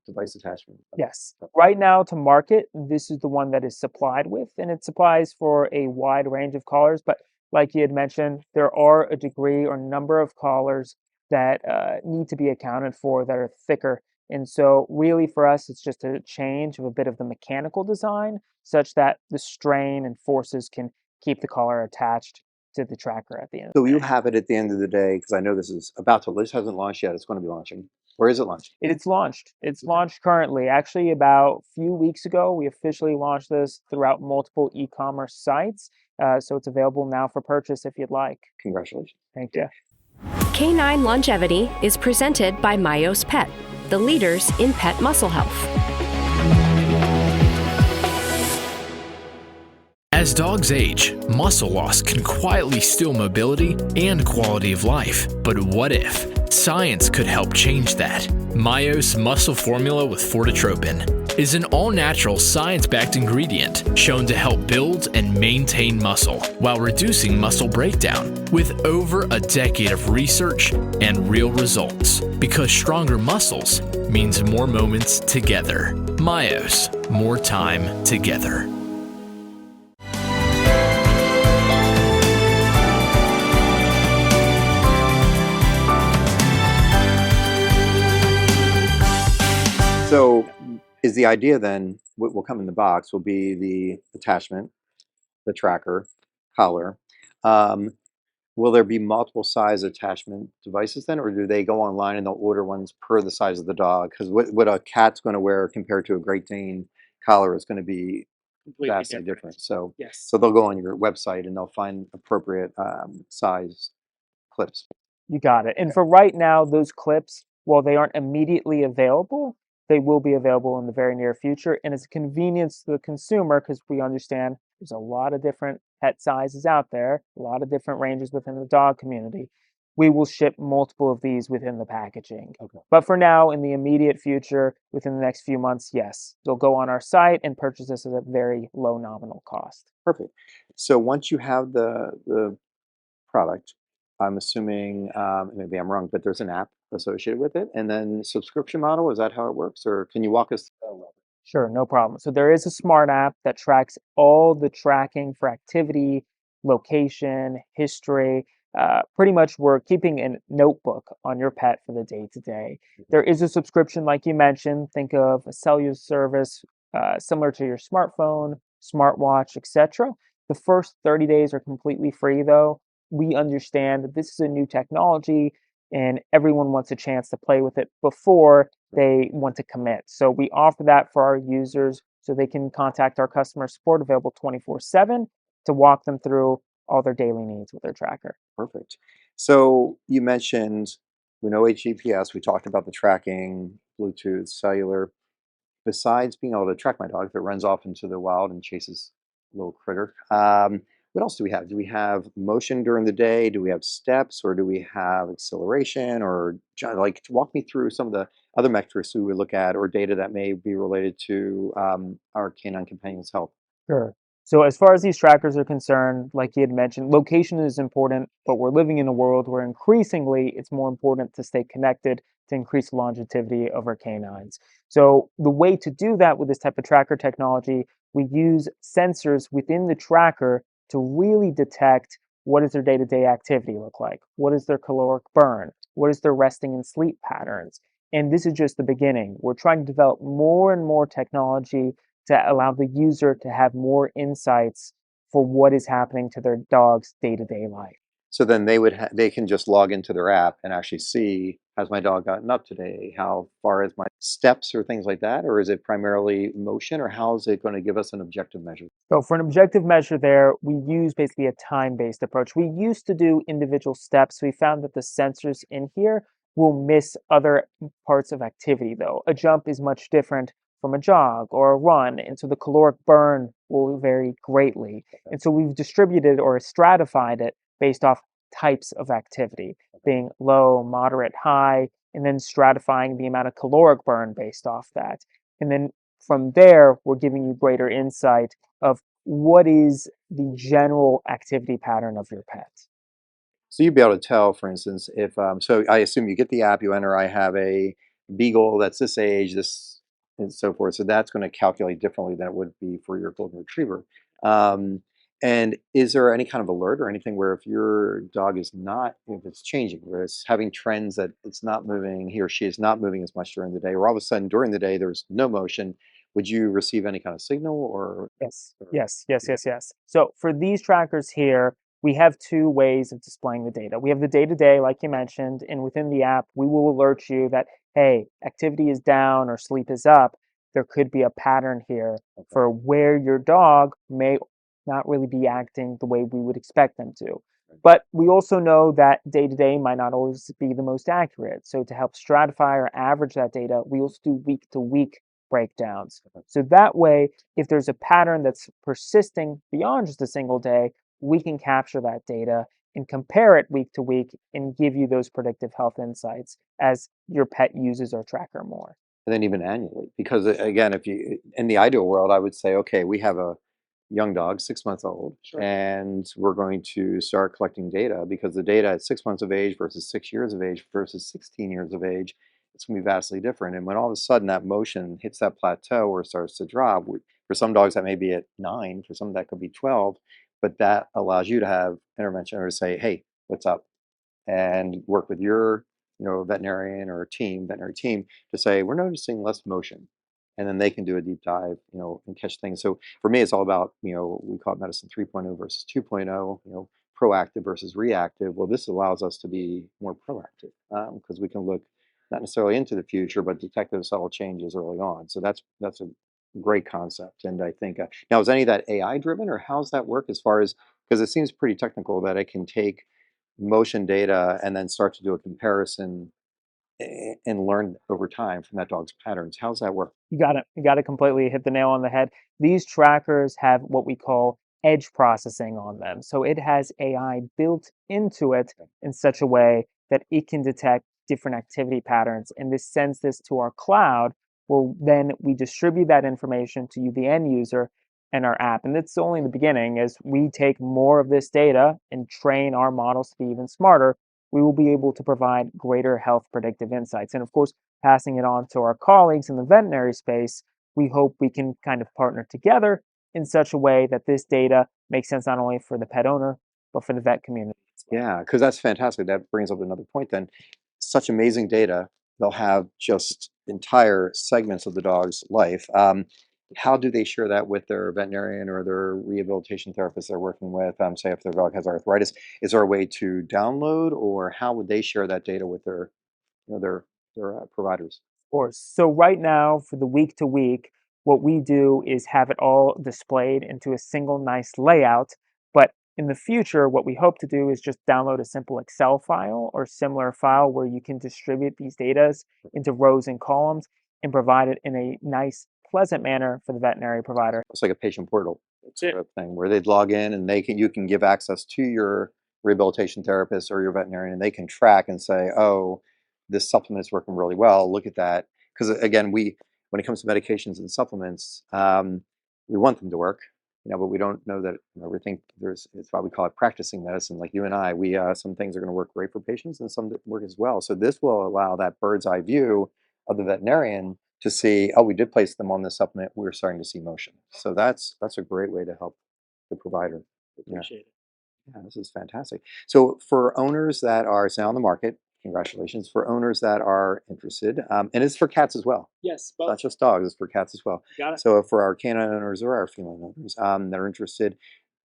device attachment. Yes. Right now to market, this is the one that is supplied with, and it supplies for a wide range of collars. But like you had mentioned, there are a degree or number of collars that need to be accounted for that are thicker. And so, really, for us, it's just a change of a bit of the mechanical design such that the strain and forces can keep the collar attached to the tracker at the end of So the you day. have it at the end of the day because I know this is about to. This hasn't launched yet. It's going to be launching. Where is it launched? It's launched. It's launched currently. Actually, about a few weeks ago, we officially launched this throughout multiple e-commerce sites. So it's available now for purchase if you'd like. Congratulations. Thank you. Canine Longevity is presented by Myos Pet, the leaders in pet muscle health. As dogs age, muscle loss can quietly steal mobility and quality of life. But what if science could help change that? Myos Muscle Formula with Fortitropin is an all-natural science-backed ingredient shown to help build and maintain muscle while reducing muscle breakdown with over a decade of research and real results. Because stronger muscles means more moments together. Myos, more time together. So is the idea then what will come in the box will be the attachment, the tracker, collar. Will there be multiple size attachment devices then, or do they go online and they'll order ones per the size of the dog? Because what a cat's going to wear compared to a Great Dane collar is going to be Completely vastly different. So, Yes. so they'll go on your website and they'll find appropriate size clips. You got it. And for right now, those clips, while they aren't immediately available, they will be available in the very near future. And it's a convenience to the consumer because we understand there's a lot of different pet sizes out there, a lot of different ranges within the dog community. We will ship multiple of these within the packaging. Okay. But for now, in the immediate future, within the next few months, yes, they'll go on our site and purchase this at a very low nominal cost. Perfect. So once you have the product, I'm assuming, maybe I'm wrong, but there's an app associated with it, and then subscription model, is that how it works, or can you walk us through that a little bit? Sure, no problem. So there is a smart app that tracks all the tracking for activity, location, history. Pretty much, we're keeping a notebook on your pet for the day to day. There is a subscription, like you mentioned. Think of a cellular service similar to your smartphone, smartwatch, etc. The first 30 days are completely free, though. We understand that this is a new technology. and everyone wants a chance to play with it before they want to commit. So we offer that for our users so they can contact our customer support available 24/7 to walk them through all their daily needs with their tracker. Perfect. So you mentioned we know HGPS, we talked about the tracking, Bluetooth, cellular. Besides being able to track my dog if it runs off into the wild and chases a little critter, what else do we have? Do we have motion during the day? Do we have steps, or do we have acceleration? Or like, walk me through some of the other metrics we would look at, or data that may be related to our canine companion's health. Sure. So as far as these trackers are concerned, like you had mentioned, location is important, but we're living in a world where increasingly it's more important to stay connected to increase the longevity of our canines. So the way to do that with this type of tracker technology, we use sensors within the tracker to really detect what does their day-to-day activity look like? What is their caloric burn? What is their resting and sleep patterns? And this is just the beginning. We're trying to develop more and more technology to allow the user to have more insights for what is happening to their dog's day-to-day life. So then they can just log into their app and actually see, has my dog gotten up today? How far is my steps or things like that? Or is it primarily motion, or how is it going to give us an objective measure? So for an objective measure there, we use basically a time-based approach. We used to do individual steps. We found that the sensors in here will miss other parts of activity though. A jump is much different from a jog or a run, and so the caloric burn will vary greatly. And so we've distributed or stratified it based off types of activity, being low, moderate, high, and then stratifying the amount of caloric burn based off that. And then from there, we're giving you greater insight of what is the general activity pattern of your pet. So you'd be able to tell, for instance, if so I assume you get the app, you enter, I have a beagle that's this age, this and so forth. So that's going to calculate differently than it would be for your golden retriever. Um, and is there any kind of alert or anything where if your dog is not, if it's changing, where it's having trends that it's not moving, he or she is not moving as much during the day, or all of a sudden during the day there's no motion, would you receive any kind of signal Yes, or yes, yes, yeah, yes, yes. So for these trackers here, we have two ways of displaying the data. We have the day-to-day, like you mentioned, and within the app, we will alert you that, hey, activity is down or sleep is up. There could be a pattern here okay, for where your dog may not really be acting the way we would expect them to. right, But we also know that day-to-day might not always be the most accurate. So to help stratify or average that data, we also do week-to-week breakdowns. okay. So that way, if there's a pattern that's persisting beyond just a single day, we can capture that data and compare it week to week and give you those predictive health insights as your pet uses our tracker more. And then even annually, because again, if you in the ideal world, I would say, okay, we have a young dog, 6 months old, Sure. and we're going to start collecting data because the data at 6 months of age versus 6 years of age versus 16 years of age, it's going to be vastly different. And when all of a sudden that motion hits that plateau or starts to drop, for some dogs that may be at 9, for some that could be 12, but that allows you to have intervention or to say, hey, what's up? And work with your veterinarian or veterinary team to say we're noticing less motion, and then they can do a deep dive and catch things. So for me it's all about we call it medicine 3.0 versus 2.0, proactive versus reactive. Well, this allows us to be more proactive because we can look not necessarily into the future but detect those subtle changes early on. So that's a great concept. And I think now, is any of that AI driven, or how's that work as far as, because it seems pretty technical that it can take motion data and then start to do a comparison and learn over time from that dog's patterns. How's that work? You got it. You got to completely hit the nail on the head. These trackers have what we call edge processing on them. So it has AI built into it in such a way that it can detect different activity patterns. And this sends this to our cloud, where then we distribute that information to you, the end user, and our app. And that's only the beginning. As we take more of this data and train our models to be even smarter, we will be able to provide greater health predictive insights. And of course, passing it on to our colleagues in the veterinary space, we hope we can kind of partner together in such a way that this data makes sense not only for the pet owner, but for the vet community as well. Yeah, because that's fantastic. That brings up another point then. Such amazing data. They'll have just entire segments of the dog's life. How do they share that with their veterinarian or their rehabilitation therapist they're working with? Say if their dog has arthritis, is there a way to download, or how would they share that data with their, their providers? Course. So right now, for the week to week, what we do is have it all displayed into a single nice layout. But in the future, what we hope to do is just download a simple Excel file or similar file where you can distribute these data into rows and columns and provide it in a nice, pleasant manner for the veterinary provider. It's like a patient portal That's sort it. of thing where they'd log in and you can give access to your rehabilitation therapist or your veterinarian, and they can track and say, oh, this supplement is working really well. Look at that. Because again, when it comes to medications and supplements, we want them to work, but we don't know that everything it's why we call it practicing medicine. Like you and I, we some things are going to work great for patients and some that work as well. So this will allow that bird's eye view of the veterinarian to see, oh, we did place them on the supplement, we're starting to see motion. So that's a great way to help the provider. Yeah, Appreciate it. yeah, this is fantastic. So for owners that are it's now on the market, congratulations. For owners that are interested, and it's for cats as well. Yes, It's not just dogs, it's for cats as well. Got it. So for our canine owners or our feline owners that are interested,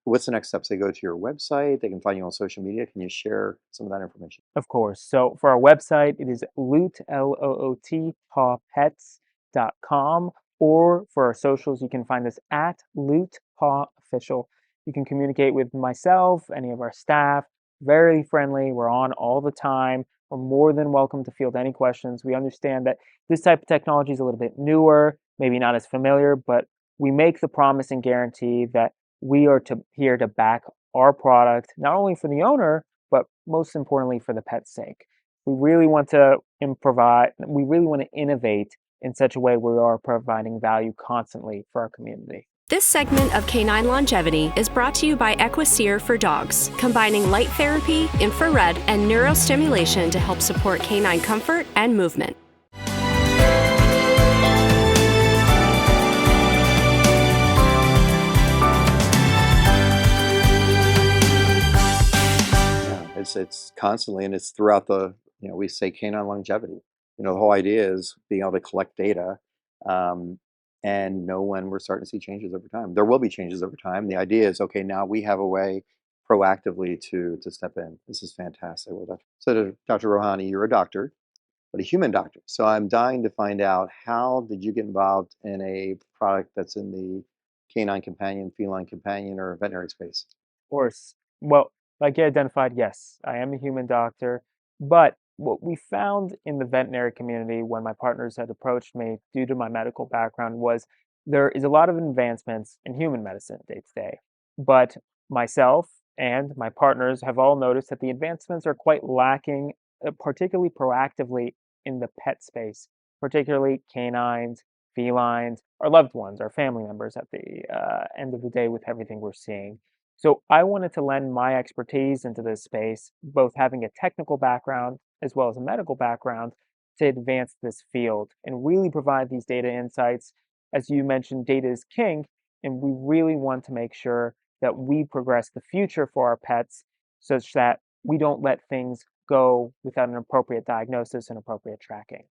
what's the next steps? They go to your website, they can find you on social media. Can you share some of that information? Of course. So for our website, it is loot, Loot, pawpets.com. Or for our socials, you can find us at Loot Paw Official. You can communicate with myself, any of our staff. Very friendly. We're on all the time. We're more than welcome to field any questions. We understand that this type of technology is a little bit newer, maybe not as familiar, but we make the promise and guarantee that we are here to back our product, not only for the owner, but most importantly for the pet's sake. We really want to we really want to innovate in such a way we are providing value constantly for our community. This segment of Canine Longevity is brought to you by Equicere for Dogs, combining light therapy, infrared, and neurostimulation to help support canine comfort and movement. It's constantly, and it's throughout we say canine longevity. The whole idea is being able to collect data and know when we're starting to see changes over time. There will be changes over time. The idea is, okay, now we have a way proactively to step in. This is fantastic. Well, Dr. Rohani, you're a doctor, but a human doctor. So I'm dying to find out, how did you get involved in a product that's in the canine companion, feline companion, or veterinary space? Of course. Well, like you identified, yes, I am a human doctor, but what we found in the veterinary community when my partners had approached me due to my medical background was there is a lot of advancements in human medicine day to day. But myself and my partners have all noticed that the advancements are quite lacking, particularly proactively in the pet space, particularly canines, felines, our loved ones, our family members at the end of the day with everything we're seeing. So I wanted to lend my expertise into this space, both having a technical background as well as a medical background, to advance this field and really provide these data insights. As you mentioned, data is king, and we really want to make sure that we progress the future for our pets such that we don't let things go without an appropriate diagnosis and appropriate tracking.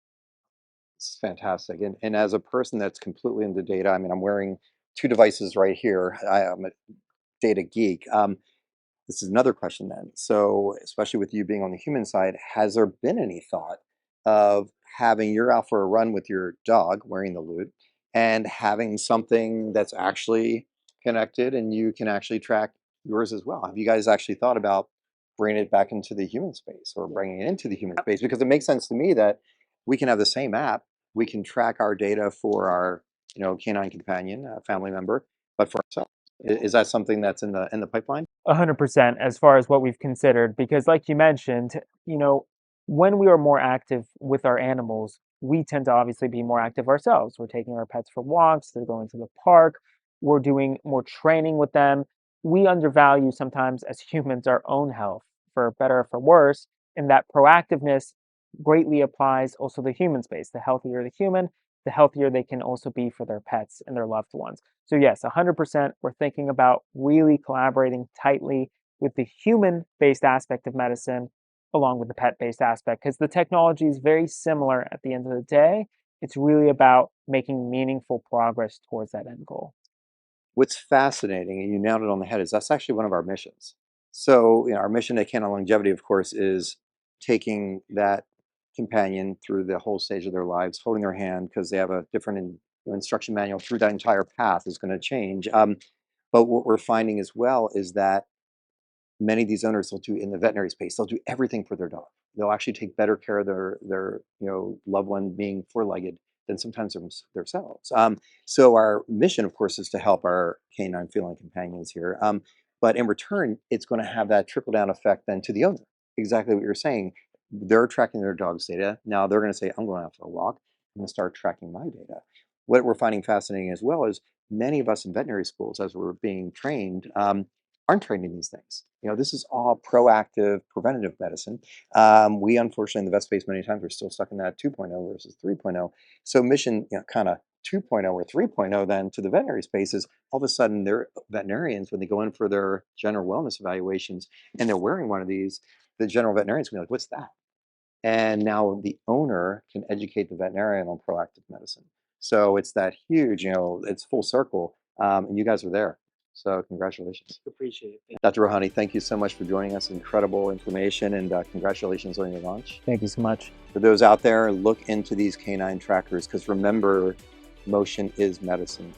It's fantastic. And as a person that's completely into data, I mean, I'm wearing two devices right here. I'm a data geek. This is another question then. So, especially with you being on the human side, has there been any thought of having you're out for a run with your dog wearing the loot and having something that's actually connected and you can actually track yours as well? Have you guys actually thought about bringing it back into the human space or bringing it into the human space? Because it makes sense to me that we can have the same app, we can track our data for our canine companion, family member, but for ourselves. Is that something that's in the pipeline? 100% as far as what we've considered, because like you mentioned, when we are more active with our animals, we tend to obviously be more active ourselves. We're taking our pets for walks, they're going to the park, we're doing more training with them. We undervalue sometimes as humans our own health, for better or for worse, and that proactiveness greatly applies also to the human space. The healthier the human, the healthier they can also be for their pets and their loved ones. So yes, 100%, we're thinking about really collaborating tightly with the human-based aspect of medicine along with the pet-based aspect, because the technology is very similar at the end of the day, it's really about making meaningful progress towards that end goal. What's fascinating, and you nailed it on the head, is that's actually one of our missions. So, our mission at Canine Longevity, of course, is taking that companion through the whole stage of their lives, holding their hand because they have a different instruction manual through that entire path is going to change. But what we're finding as well is that many of these owners will do in the veterinary space, they'll do everything for their dog. They'll actually take better care of their loved one being four-legged than sometimes themselves. So our mission, of course, is to help our canine feline companions here. But in return, it's going to have that trickle-down effect then to the owner. Exactly what you're saying. They're tracking their dog's data. Now they're going to say, I'm going out for a walk. I'm going to start tracking my data. What we're finding fascinating as well is many of us in veterinary schools, as we're being trained, aren't trained in these things. This is all proactive, preventative medicine. We, unfortunately, in the vet space, many times, we're still stuck in that 2.0 versus 3.0. So mission, kind of 2.0 or 3.0 then to the veterinary space is all of a sudden they're veterinarians, when they go in for their general wellness evaluations and they're wearing one of these, the general veterinarians can be like, what's that? And now the owner can educate the veterinarian on proactive medicine. So it's that huge, it's full circle. And you guys are there. So congratulations. Appreciate it. Dr. Rohani, thank you so much for joining us. Incredible information, and congratulations on your launch. Thank you so much. For those out there, look into these canine trackers, because remember, motion is medicine.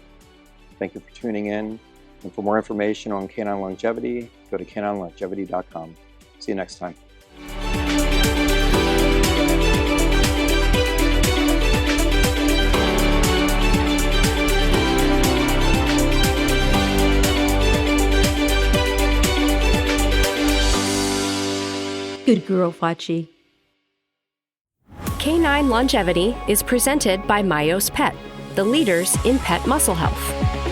Thank you for tuning in. And for more information on Canine Longevity, go to caninelongevity.com. See you next time. Good girl, Fachi. Canine Longevity is presented by Myos Pet, the leaders in pet muscle health.